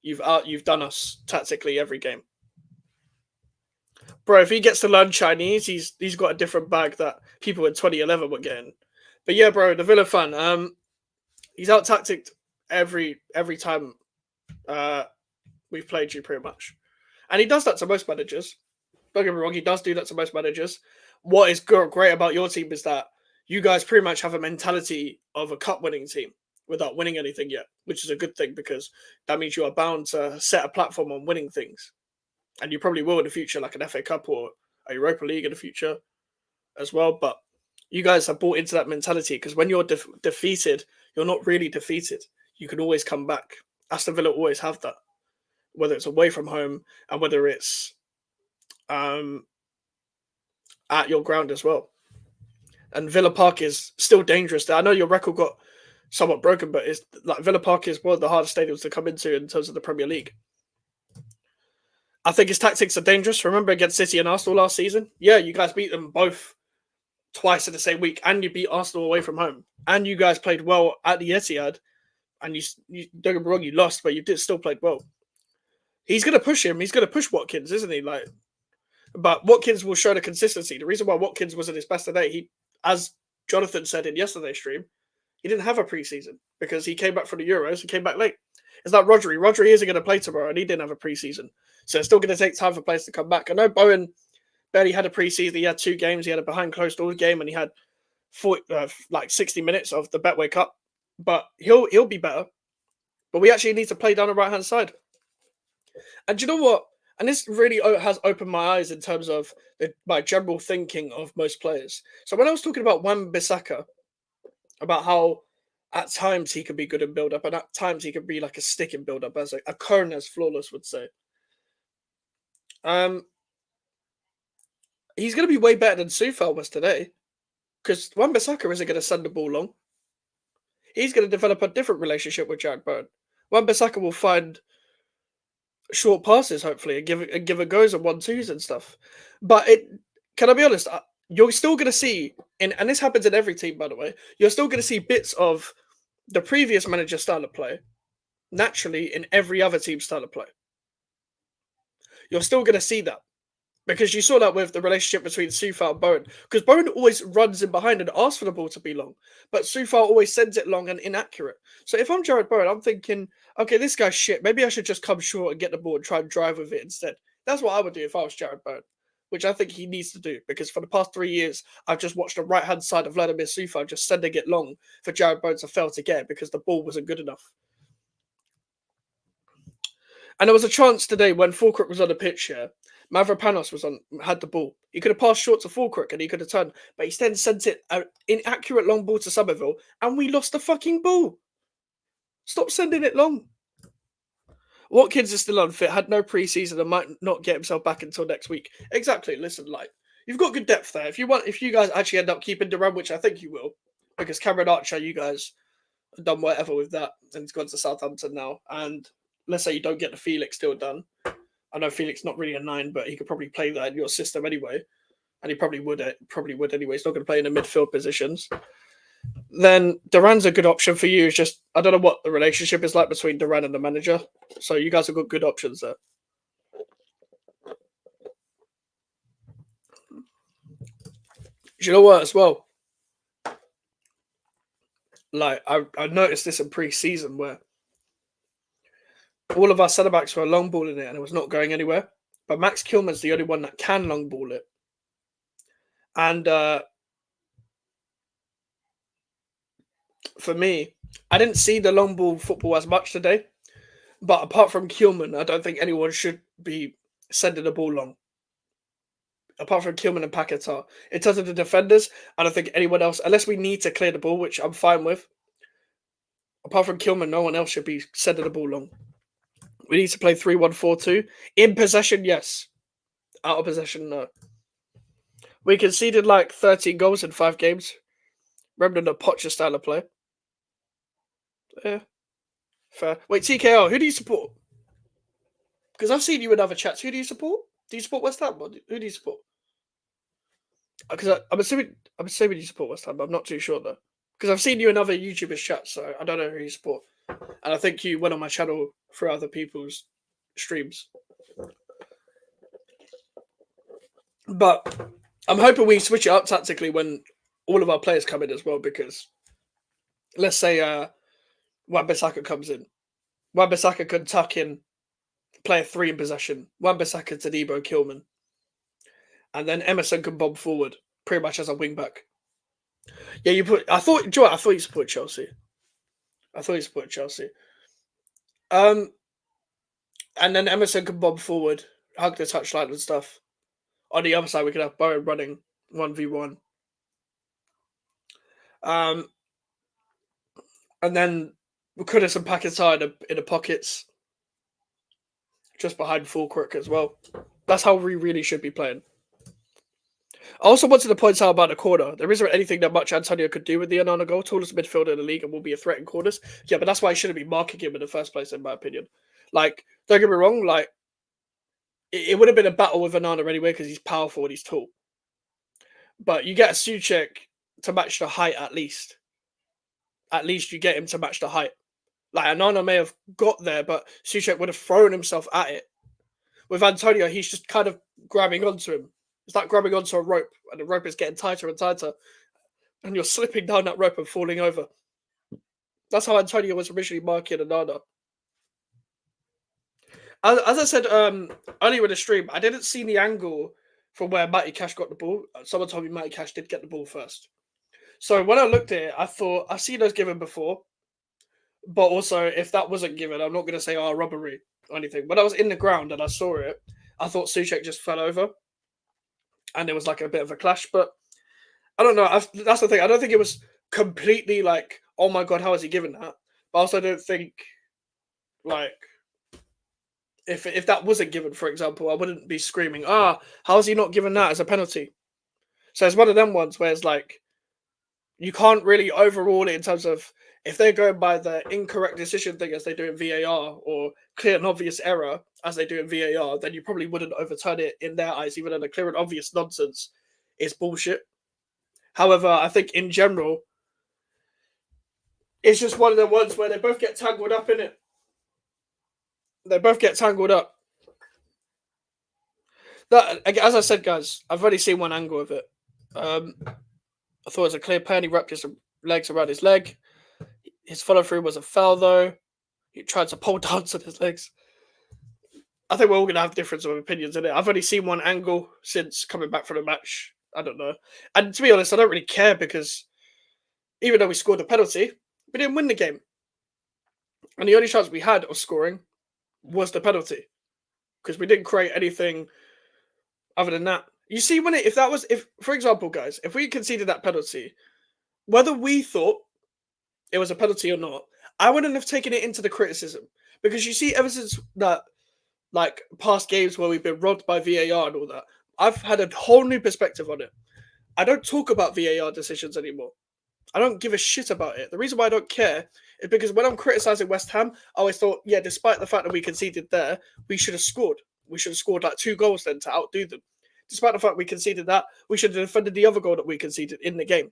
You've done us tactically every game. Bro, if he gets to learn Chinese, he's got a different bag that people in 2011 were getting. But yeah, bro, the Villa fan, he's out-tacticked every time we've played you, pretty much. And he does that to most managers. Don't get me wrong, he does do that to most managers. What is great about your team is that you guys pretty much have a mentality of a cup-winning team without winning anything yet, which is a good thing because that means you are bound to set a platform on winning things. And you probably will in the future, like an FA Cup or a Europa League in the future as well. But you guys have bought into that mentality because when you're defeated, you're not really defeated. You can always come back. Aston Villa always have that, whether it's away from home and whether it's at your ground as well. And Villa Park is still dangerous. I know your record got somewhat broken, but it's like Villa Park is one of the hardest stadiums to come into in terms of the Premier League. I think his tactics are dangerous. Remember against City and Arsenal last season? Yeah, you guys beat them both twice in the same week, and you beat Arsenal away from home, and you guys played well at the Etihad. And you don't get me wrong, you lost, but you did still played well. He's going to push him. He's going to push Watkins, isn't he? But Watkins will show the consistency. The reason why Watkins was at his best today, as Jonathan said in yesterday's stream, he didn't have a preseason because he came back from the Euros and came back late. It's like Rodri. Rodri isn't going to play tomorrow, and he didn't have a preseason. So it's still going to take time for players to come back. I know Bowen barely had a preseason. He had 2 games. He had a behind closed doors game, and he had 60 minutes of the Betway Cup. But he'll be better. But we actually need to play down the right-hand side. And do you know what? And this really has opened my eyes in terms of my general thinking of most players. So when I was talking about Wan-Bissaka, about how at times he could be good in build-up, and at times he could be like a stick in build-up, as a Kern as Flawless would say. He's going to be way better than Sufal was today, because Wan-Bissaka isn't going to send the ball long. He's going to develop a different relationship with Jack Byrne. Wan-Bissaka will find short passes, hopefully, and give it goes and 1-2s and stuff. But can I be honest? You're still going to see, and this happens in every team, by the way, you're still going to see bits of the previous manager's style of play naturally in every other team's style of play. You're still going to see that. Because you saw that with the relationship between Sufal and Bowen. Because Bowen always runs in behind and asks for the ball to be long. But Sufal always sends it long and inaccurate. So if I'm Jared Bowen, I'm thinking, okay, this guy's shit. Maybe I should just come short and get the ball and try and drive with it instead. That's what I would do if I was Jared Bowen. Which I think he needs to do. Because for the past 3 years, I've just watched the right-hand side of Vladimir Sufal just sending it long for Jared Bowen to fail to get because the ball wasn't good enough. And there was a chance today when Fulcrook was on the pitch here. Mavropanos had the ball. He could have passed short to Fulcrook and he could have turned, but he then sent it an inaccurate long ball to Somerville, and we lost the fucking ball. Stop sending it long. Watkins is still unfit, had no preseason, and might not get himself back until next week. Exactly. Listen, you've got good depth there. If you guys actually end up keeping Duran, which I think you will, because Cameron Archer, you guys have done whatever with that, and he's gone to Southampton now. And let's say you don't get the Felix deal done. I know Felix not really a 9, but he could probably play that in your system anyway, and he probably would anyway. He's not going to play in the midfield positions. Then Duran's a good option for you. It's just I don't know what the relationship is like between Duran and the manager, so you guys have got good options there. Do you know what as well? I noticed this in pre-season where all of our centre-backs were long balling it and it was not going anywhere. But Max Kilman's the only one that can long ball it. And for me, I didn't see the long ball football as much today. But apart from Kilman, I don't think anyone should be sending the ball long. Apart from Kilman and Paquetá. In terms of the defenders, I don't think anyone else, unless we need to clear the ball, which I'm fine with. Apart from Kilman, no one else should be sending the ball long. We need to play 3-1-4-2. In possession, yes. Out of possession, no. We conceded 13 goals in 5 games. Remnant of Pocher style of play. Yeah. Fair. Wait, TKO, who do you support? Because I've seen you in other chats. Who do you support? Do you support West Ham? Who do you support? Because I'm assuming you support West Ham, but I'm not too sure though. Because I've seen you in other YouTubers chats, so I don't know who you support. And I think you went on my channel for other people's streams. But I'm hoping we switch it up tactically when all of our players come in as well, because let's say Wan-Bissaka comes in. Wan-Bissaka can tuck in, play a 3 in possession. Wan-Bissaka, Tadibo, Kilman. And then Emerson can bomb forward, pretty much as a wing-back. Yeah, I thought you supported Chelsea. And then Emerson can bomb forward, hug the touchline and stuff. On the other side, we could have Bowen running 1v1. And then Kudus and Paquetá in the pockets, just behind Fulcrook as well. That's how we really should be playing. I also wanted to point out about the corner. There isn't anything that much Antonio could do with the Onana goal. Tallest midfielder in the league and will be a threat in corners. Yeah, but that's why I shouldn't be marking him in the first place, in my opinion. Like, don't get me wrong, like, it would have been a battle with Onana anyway because he's powerful and he's tall. But you get a Souček to match the height at least. At least you get him to match the height. Like, Onana may have got there, but Souček would have thrown himself at it. With Antonio, he's just kind of grabbing onto him. It's like grabbing onto a rope, and the rope is getting tighter and tighter, and you're slipping down that rope and falling over. That's how Antonio was originally marking Onana. As I said earlier in the stream, I didn't see the angle from where Matty Cash got the ball. Someone told me Matty Cash did get the ball first. So when I looked at it, I thought, I've seen those given before. But also, if that wasn't given, I'm not going to say, robbery or anything. When I was in the ground and I saw it, I thought Souček just fell over. And it was like a bit of a clash. But I don't know. That's the thing. I don't think it was completely like, oh my God, how is he given that? But I also don't think, like, if that wasn't given, for example, I wouldn't be screaming, how is he not given that as a penalty? So it's one of them ones where it's like, you can't really overrule it in terms of if they're going by the incorrect decision thing as they do in VAR or clear and obvious error as they do in VAR, then you probably wouldn't overturn it in their eyes, even though the clear and obvious nonsense is bullshit. However, I think in general, it's just one of the ones where they both get tangled up in it. They both get tangled up. That, as I said, guys, I've already seen one angle of it. I thought it was a clear pen. He wrapped his legs around his leg. His follow through was a foul, though. He tried to pole dance on his legs. I think we're all going to have difference of opinions in it. I've only seen one angle since coming back from the match. I don't know. And to be honest, I don't really care because even though we scored a penalty, we didn't win the game. And the only chance we had of scoring was the penalty because we didn't create anything other than that. You see, if for example, guys, if we conceded that penalty, whether we thought it was a penalty or not, I wouldn't have taken it into the criticism because you see, ever since that, like past games where we've been robbed by VAR and all that, I've had a whole new perspective on it. I don't talk about VAR decisions anymore. I don't give a shit about it. The reason why I don't care is because when I'm criticizing West Ham, I always thought, yeah, despite the fact that we conceded there, we should have scored. We should have scored like 2 goals then to outdo them. Despite the fact we conceded that, we should have defended the other goal that we conceded in the game.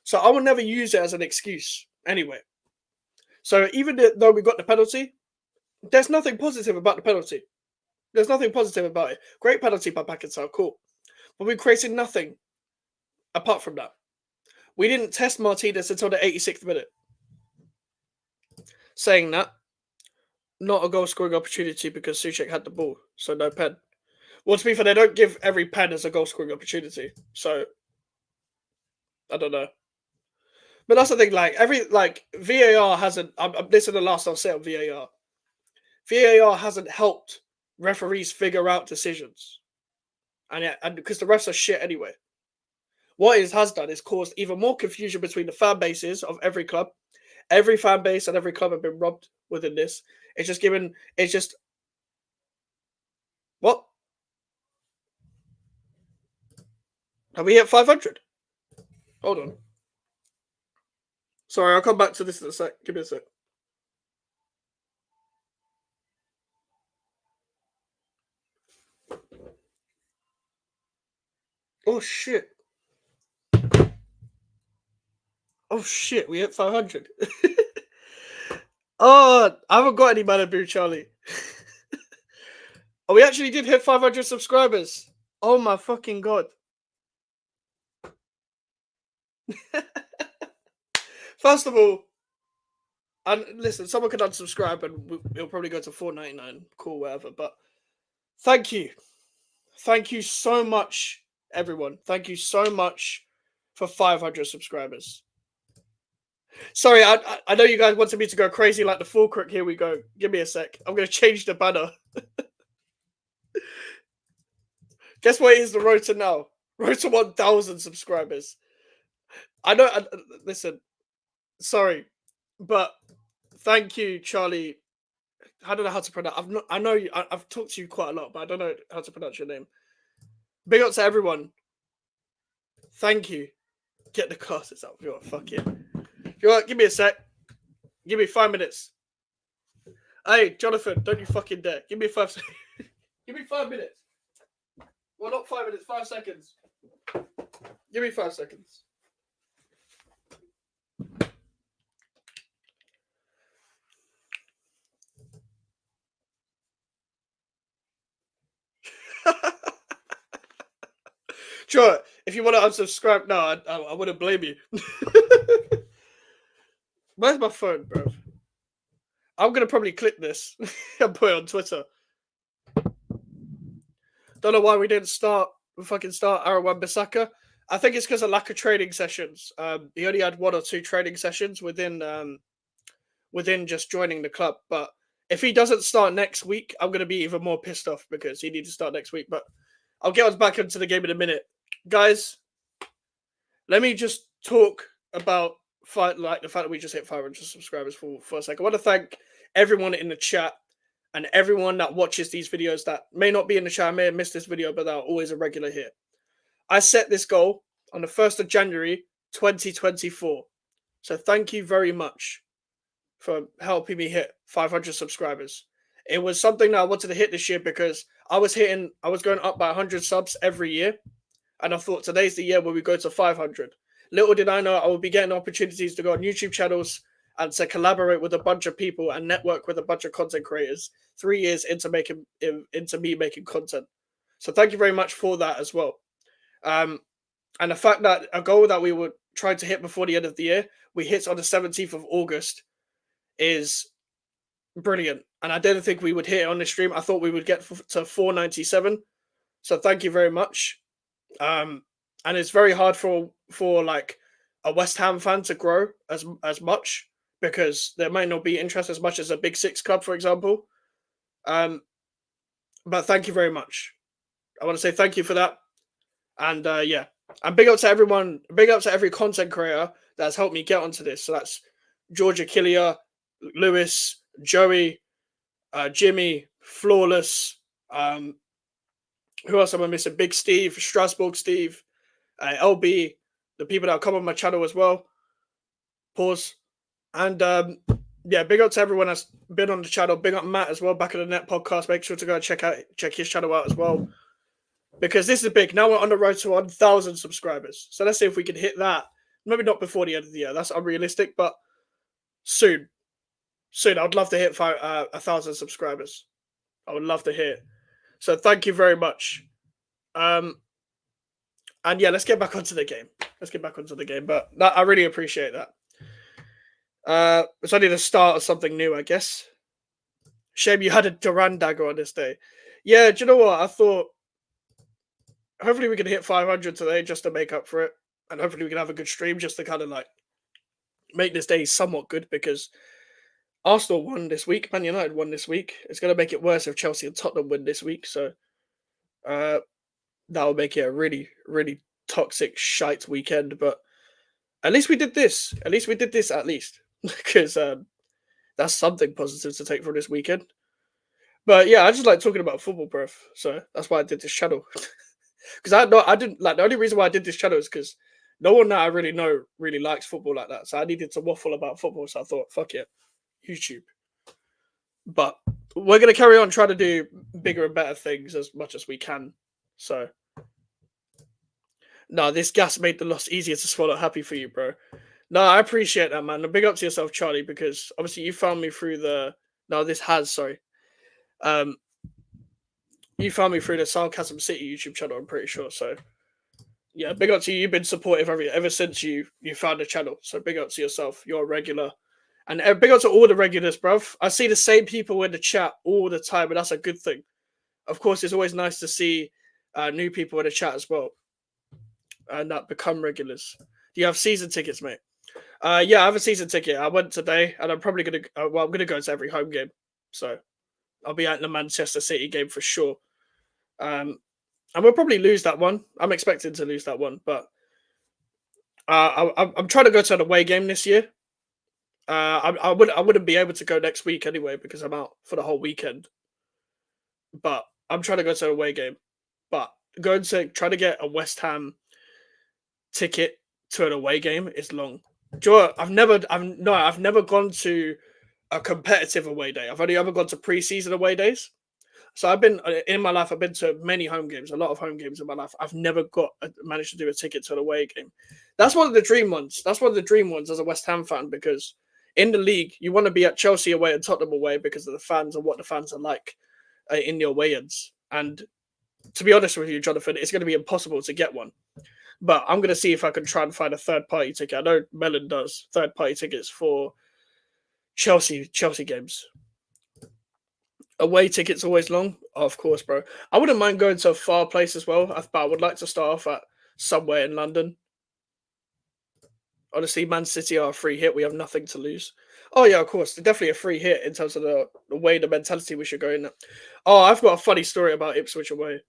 So I will never use it as an excuse anyway. So even though we got the penalty, there's nothing positive about the penalty. There's nothing positive about it. Great penalty by Pakistan, cool. But we created nothing apart from that. We didn't test Martinez until the 86th minute. Saying that, not a goal scoring opportunity because Souček had the ball, so no pen. Well, to be fair, they don't give every pen as a goal scoring opportunity, so I don't know. But that's the thing, VAR hasn't. This is the last I'll say on VAR. VAR hasn't helped referees figure out decisions, and because the refs are shit anyway. What it has done is caused even more confusion between the fan bases of every club. Every fan base and every club have been robbed within this. What? Have we hit 500? Hold on. Sorry, I'll come back to this in a sec. Give me a sec. Oh, shit. Oh, shit. We hit 500. Oh, I haven't got any Malibu, Charlie. Oh, we actually did hit 500 subscribers. Oh, my fucking God. First of all, and listen, someone could unsubscribe and it'll probably go to $4.99. Cool, whatever. But thank you. Thank you so much, everyone. Thank you so much for 500 subscribers. Sorry, I know you guys wanted me to go crazy like the full crook. Here we go. Give me a sec. I'm going to change the banner. Guess what is the road to now? Road to 1,000 subscribers. I know. Listen, sorry, but thank you, Charlie. I don't know how to pronounce. I've talked to you quite a lot, but I don't know how to pronounce your name. Big up to everyone Thank you. Get the glasses up. You know what? Fuck it. You know what? Give me a sec. Give me 5 minutes. Hey, Jonathan, don't you fucking dare. Give me 5 seconds. Give me 5 minutes. Well, not 5 minutes, 5 seconds. Give me 5 seconds. Sure, if you want to unsubscribe, no, I wouldn't blame you. Where's my phone, bro? I'm gonna probably clip this and put it on Twitter. Don't know why we didn't fucking start Aaron Wan-Bissaka. I think it's because of lack of training sessions. He only had 1 or 2 training sessions within just joining the club. But if he doesn't start next week, I'm gonna be even more pissed off because he needs to start next week. But I'll get us back into the game in a minute, guys. Let me just talk about the fact that we just hit 500 subscribers for a second. I want to thank everyone in the chat and everyone that watches these videos that may not be in the chat, may have missed this video, but are always a regular here. I set this goal on the 1st of January 2024. So thank you very much for helping me hit 500 subscribers. It was something that I wanted to hit this year because I was going up by 100 subs every year. And I thought today's the year where we go to 500. Little did I know I would be getting opportunities to go on YouTube channels and to collaborate with a bunch of people and network with a bunch of content creators 3 years into me making content. So thank you very much for that as well. And the fact that a goal that we were trying to hit before the end of the year, we hit on the 17th of August is brilliant. And I didn't think we would hit it on the stream. I thought we would get to 497. So thank you very much. And it's very hard for like a West Ham fan to grow as much because there might not be interest as much as a Big Six club, for example. But thank you very much. I want to say thank you for that. And yeah, and big up to everyone. Big up to every content creator that's helped me get onto this. So that's Georgia Killia, Lewis, Joey, Jimmy, Flawless. Who else am I missing? Big Steve, Strasbourg Steve, LB, the people that come on my channel as well. Pause. And yeah, big up to everyone that's been on the channel. Big up Matt as well, Back of the Net podcast. Make sure to go and check his channel out as well. Because this is big. Now we're on the road to 1,000 subscribers. So let's see if we can hit that. Maybe not before the end of the year. That's unrealistic, but soon. Soon. I'd love to hit 1,000 subscribers. I would love to hear it. So thank you very much. And yeah, let's get back onto the game. But I really appreciate that. It's only the start of something new, I guess. Shame you had a Duran dagger on this day. Yeah, do you know what? I thought hopefully we can hit 500 today just to make up for it. And hopefully we can have a good stream just to kind of like make this day somewhat good because Arsenal won this week. Man United won this week. It's going to make it worse if Chelsea and Tottenham win this week. So that will make it a really, really toxic, shite weekend. But at least we did this. Because that's something positive to take from this weekend. But yeah, I just like talking about football, bro. So that's why I did this channel. Because I didn't like the only reason why I did this channel is because no one that I really know really likes football like that. So I needed to waffle about football. So I thought, fuck it, YouTube. But we're gonna carry on trying to do bigger and better things as much as we can. So no, this gas made the loss easier to swallow. Happy for you, bro. No, I appreciate that, man. And big up to yourself, Charlie, because obviously you found me through the. No, this has sorry. You found me through the Sarcasm City YouTube channel, I'm pretty sure. So yeah, big up to you. You've been supportive ever since you found the channel. So big up to yourself. You're a regular. And big up to all the regulars, bruv. I see the same people in the chat all the time, and that's a good thing. Of course, it's always nice to see new people in the chat as well. And that become regulars. Do you have season tickets, mate? Yeah, I have a season ticket. I went today, and I'm probably going to... I'm going to go to every home game. So I'll be at the Manchester City game for sure. And we'll probably lose that one. I'm expecting to lose that one, but I'm trying to go to an away game this year. I wouldn't be able to go next week anyway because I'm out for the whole weekend. But I'm trying to go to an away game. But going to try to get a West Ham ticket to an away game is long. Do you know what? I've never gone to a competitive away day. I've only ever gone to pre-season away days. So I've been in my life. I've been to many home games, a lot of home games in my life. I've never managed to do a ticket to an away game. That's one of the dream ones. That's one of the dream ones as a West Ham fan, because in the league you want to be at Chelsea away and Tottenham away because of the fans and what the fans are like in the away ends. And to be honest with you, Jonathan, it's going to be impossible to get one. But I'm going to see if I can try and find a third-party ticket. I know Mellon does third-party tickets for Chelsea games. Away tickets always long, oh, of course, bro. I wouldn't mind going to a far place as well, but I would like to start off at somewhere in London. Honestly, Man City are a free hit. We have nothing to lose. Oh yeah, of course, they're definitely a free hit in terms of the way, the mentality we should go in. Oh, I've got a funny story about Ipswich away.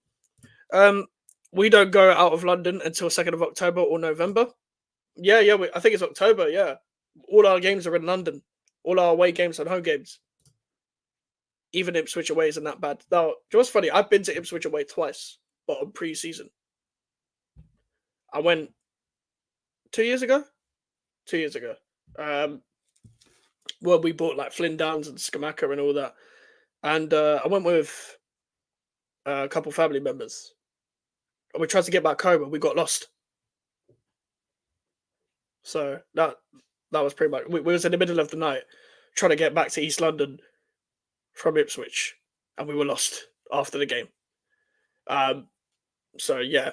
We don't go out of London until 2nd of October or November. Yeah, I think it's October. Yeah, all our games are in London. All our away games and home games. Even Ipswich away isn't that bad. Now, you know what's funny? I've been to Ipswich away twice, but on pre-season. I went 2 years ago. 2 years ago. Well, we bought like Flynn Downs and Skamaka and all that, and I went with a couple family members. And we tried to get back home, and we got lost. So that was pretty much. We was in the middle of the night trying to get back to East London from Ipswich, and we were lost after the game. So yeah,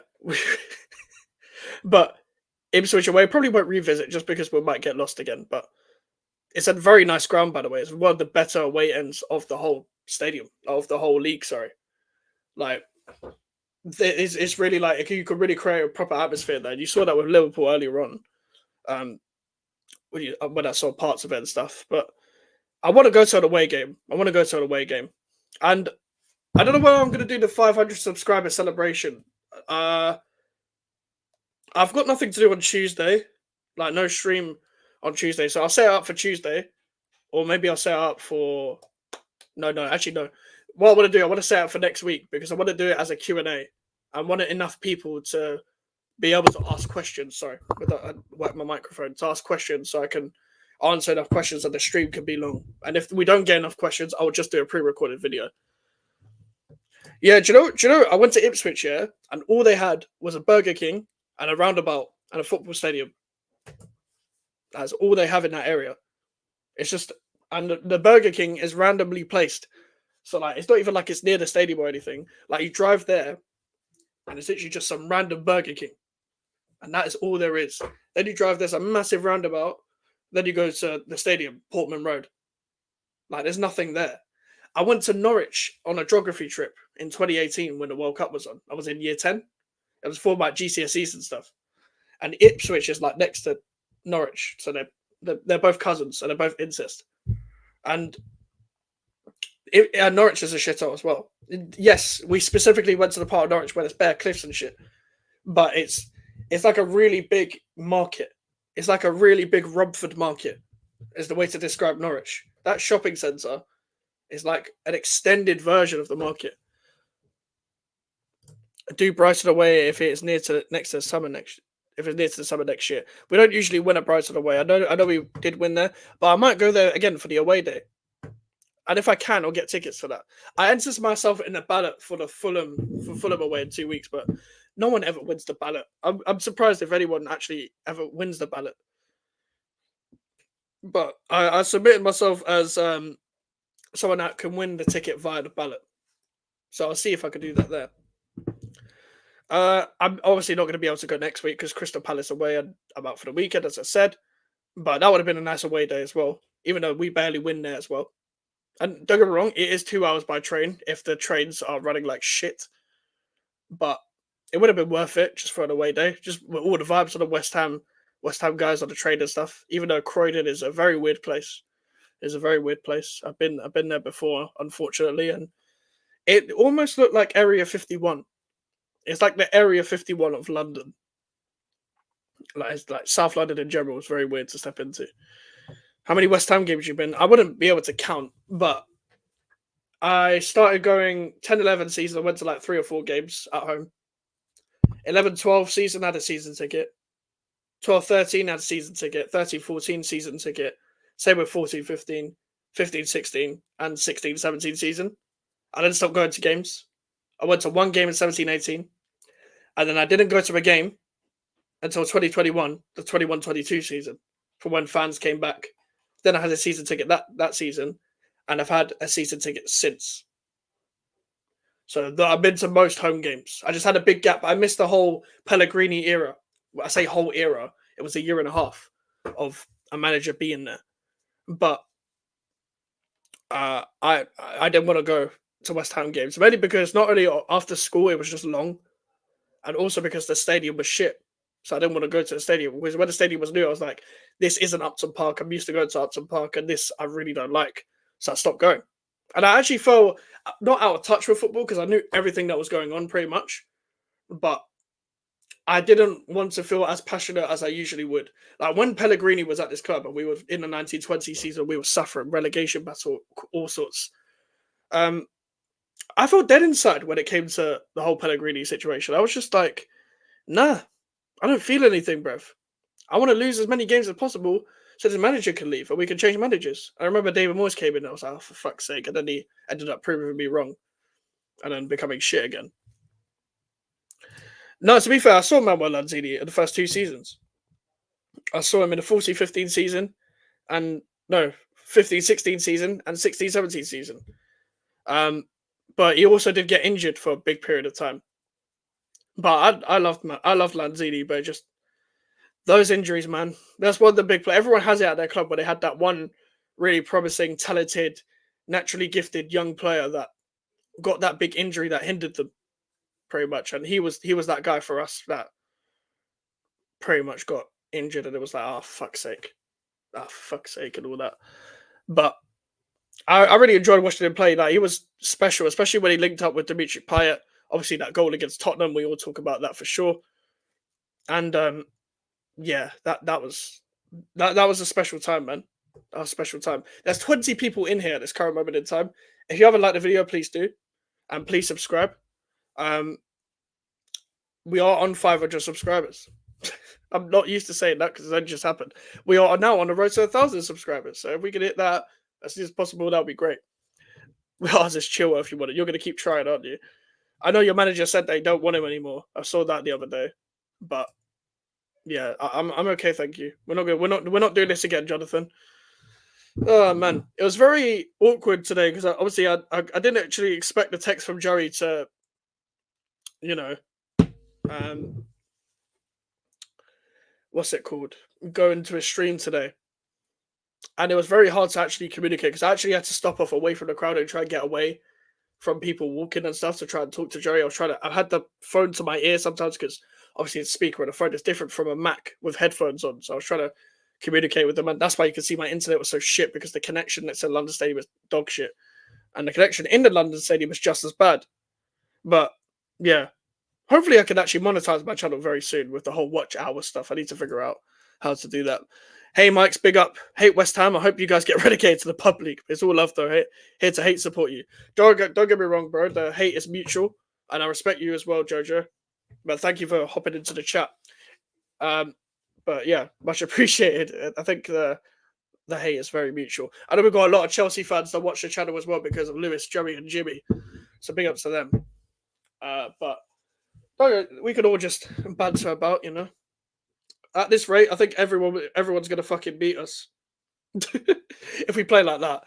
but Ipswich away probably won't revisit just because we might get lost again. But it's a very nice ground, by the way. It's one of the better away ends of the whole stadium, of the whole league. Sorry, like it's really like you could really create a proper atmosphere there. You saw that with Liverpool earlier on, when I saw parts of it and stuff. But I want to go to an away game. And I don't know whether I'm going to do the 500 subscriber celebration. I've got nothing to do on Tuesday, like no stream on Tuesday. So I'll set it up for Tuesday, or maybe I'll set it up for. No, actually no. What I want to do, I want to set it up for next week because I want to do it as a Q&A. I want enough people to be able to ask questions. Sorry, I work my microphone to ask questions so I can answer enough questions and the stream can be long. And if we don't get enough questions, I will just do a pre-recorded video. Yeah, do you know? I went to Ipswich, yeah, and all they had was a Burger King and a roundabout and a football stadium. That's all they have in that area. It's just, and the Burger King is randomly placed, so like it's not even like it's near the stadium or anything. Like you drive there, and it's literally just some random Burger King, and that is all there is. Then you drive, there's a massive roundabout. Then you go to the stadium, Portman Road. Like there's nothing there. I went to Norwich on a geography trip in 2018 when the World Cup was on. I was in year 10. It was for my GCSEs and stuff. And Ipswich is like next to Norwich. So they're both cousins and they're both incest. And Norwich is a shithole as well. Yes, we specifically went to the part of Norwich where there's bare cliffs and shit. But it's like a really big market. It's like a really big Romford market is the way to describe Norwich. That shopping centre is like an extended version of the market. Do Brighton away if it's next to the summer next. If it's near to the summer next year, we don't usually win at Brighton away. I know we did win there, but I might go there again for the away day. And if I can, I'll get tickets for that. I entered myself in the ballot for Fulham away in 2 weeks, but no one ever wins the ballot. I'm surprised if anyone actually ever wins the ballot. But I submitted myself as someone that can win the ticket via the ballot. So I'll see if I can do that there. I'm obviously not going to be able to go next week because Crystal Palace away and I'm out for the weekend, as I said. But that would have been a nice away day as well, even though we barely win there as well. And don't get me wrong, it is 2 hours by train if the trains are running like shit. But it would have been worth it just for an away day. Just with all the vibes of the West Ham guys on the train and stuff. Even though Croydon is a very weird place. It's a very weird place. I've been there before, unfortunately, and it almost looked like Area 51. It's like the Area 51 of London. It's like South London in general is very weird to step into. How many West Ham games you've been? I wouldn't be able to count, but I started going 10-11 season. I went to like 3 or 4 games at home. 11-12 season, I had a season ticket. 12-13 had a season ticket, 13-14 season ticket. Same with 14-15, 15-16, and 16-17 season. I didn't stop going to games. I went to one game in 17-18, and then I didn't go to a game until 2021, the 21-22 season, for when fans came back. Then I had a season ticket that season, and I've had a season ticket since. So I've been to most home games. I just had a big gap. I missed the whole Pellegrini era. Well, I say whole era. It was a year and a half of a manager being there. But I didn't want to go to West Ham games, mainly because not only after school it was just long, and also because the stadium was shit. So I didn't want to go to the stadium, because when the stadium was new, I was like, this isn't Upton Park. I'm used to going to Upton Park, and this I really don't like. So I stopped going. And I actually felt not out of touch with football because I knew everything that was going on pretty much. But I didn't want to feel as passionate as I usually would. Like when Pellegrini was at this club and we were in the 1920 season, we were suffering relegation battle, all sorts. I felt dead inside when it came to the whole Pellegrini situation. I was just like, nah, I don't feel anything, bruv. I want to lose as many games as possible so the manager can leave and we can change managers. I remember David Moyes came in and I was like, oh, for fuck's sake. And then he ended up proving me wrong and then becoming shit again. No, to be fair, I saw Manuel Lanzini in the first two seasons. I saw him in the 14-15 season and 15-16 season and 16-17 season. But he also did get injured for a big period of time. But I loved Lanzini, but just those injuries, man. That's one of the big players. Everyone has it at their club, but they had that one really promising, talented, naturally gifted young player that got that big injury that hindered them pretty much. And he was that guy for us that pretty much got injured, and it was like, oh fuck's sake. And all that. But I really enjoyed watching him play. Like, he was special, especially when he linked up with Dimitri Payet. Obviously, that goal against Tottenham, we all talk about that for sure. And yeah, that was a special time, man. That was a special time. There's 20 people in here at this current moment in time. If you haven't liked the video, please do, and please subscribe. We are on 500 subscribers. I'm not used to saying that because it only just happened. We are now on the road to 1,000 subscribers. So if we can hit that as soon as possible, that would be great. We are just chill if you want it. You're going to keep trying, aren't you? I know your manager said they don't want him anymore. I saw that the other day, but yeah, I'm okay, thank you. We're not doing this again, Jonathan. Oh man, it was very awkward today because obviously I didn't actually expect the text from Joey to, what's it called? Go into a stream today. And it was very hard to actually communicate because I actually had to stop off away from the crowd and try and get away from people walking and stuff to try and talk to Joey. I had the phone to my ear sometimes because obviously the speaker on the phone is different from a Mac with headphones on. So I was trying to communicate with them. And that's why you can see my internet was so shit, because the connection that's in London Stadium is dog shit. And the connection in the London Stadium is just as bad. But yeah, hopefully I can actually monetize my channel very soon with the whole watch hour stuff. I need to figure out how to do that. Hey, Mike's big up. Hate West Ham. I hope you guys get relegated to the pub league. It's all love, though. Here to hate support you. Don't get me wrong, bro. The hate is mutual, and I respect you as well, Jojo. But thank you for hopping into the chat. But yeah, much appreciated. I think the hate is very mutual. I know we've got a lot of Chelsea fans that watch the channel as well because of Lewis, Joey, and Jimmy. So big ups to them. But we could all just banter about, At this rate, I think everyone's going to fucking beat us. If we play like that.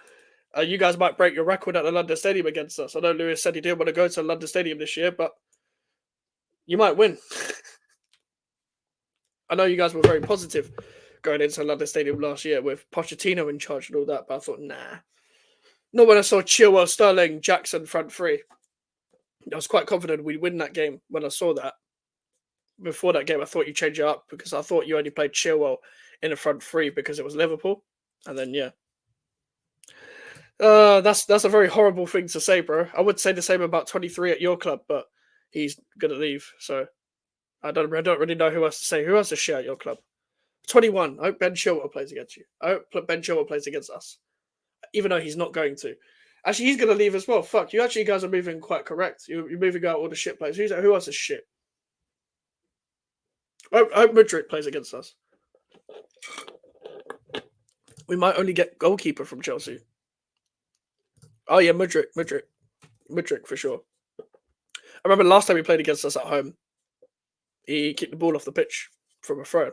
You guys might break your record at the London Stadium against us. I know Lewis said he didn't want to go to London Stadium this year, but you might win. I know you guys were very positive going into London Stadium last year with Pochettino in charge and all that, but I thought, nah. Not when I saw Chilwell, Sterling, Jackson front three. I was quite confident we'd win that game when I saw that. Before that game, I thought you'd change it up because I thought you only played Chilwell in the front three because it was Liverpool. And then, yeah. That's a very horrible thing to say, bro. I would say the same about 23 at your club, but he's going to leave. So I don't really know who else to say. Who else to share at your club? 21. I hope Ben Chilwell plays against you. I hope Ben Chilwell plays against us. Even though he's not going to. Actually, he's going to leave as well. Fuck, you guys are moving quite correct. You're moving out all the shit players. Who else is shit? I hope Madrid plays against us. We might only get goalkeeper from Chelsea. Oh yeah, Mudryk for sure. I remember last time he played against us at home, he kicked the ball off the pitch from a throw.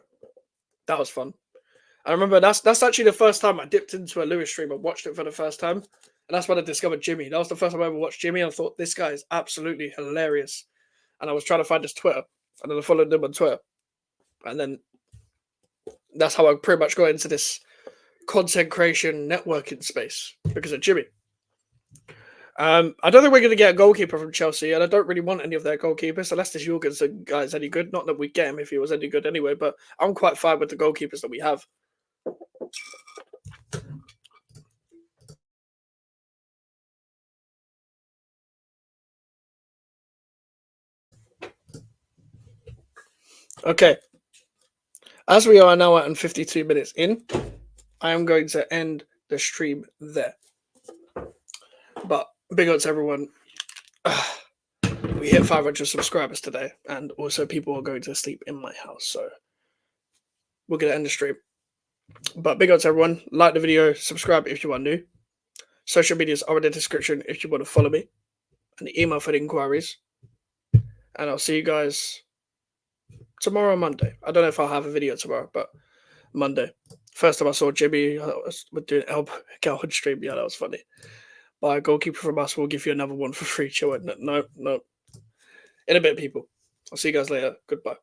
That was fun. I remember that's actually the first time I dipped into a Lewis stream and watched it for the first time. And that's when I discovered Jimmy. That was the first time I ever watched Jimmy. And I thought, this guy is absolutely hilarious. And I was trying to find his Twitter. And then I followed him on Twitter. And then that's how I pretty much got into this content creation networking space because of Jimmy. I don't think we're going to get a goalkeeper from Chelsea, and I don't really want any of their goalkeepers unless this Jorgensen guy's any good. Not that we'd get him if he was any good anyway, but I'm quite fine with the goalkeepers that we have. Okay. As we are now at 52 minutes in, I am going to end the stream there. But big ups everyone. We hit 500 subscribers today, and also people are going to sleep in my house, so we're going to end the stream. But big ups everyone. Like the video, subscribe if you are new. Social medias are in the description if you want to follow me, and the email for the inquiries. And I'll see you guys tomorrow or Monday. I don't know if I'll have a video tomorrow, but Monday. First time I saw Jimmy, I was doing elbow on stream. Yeah, that was funny. Buy a goalkeeper from us, we'll give you another one for free. Chill. No. In a bit, people. I'll see you guys later. Goodbye.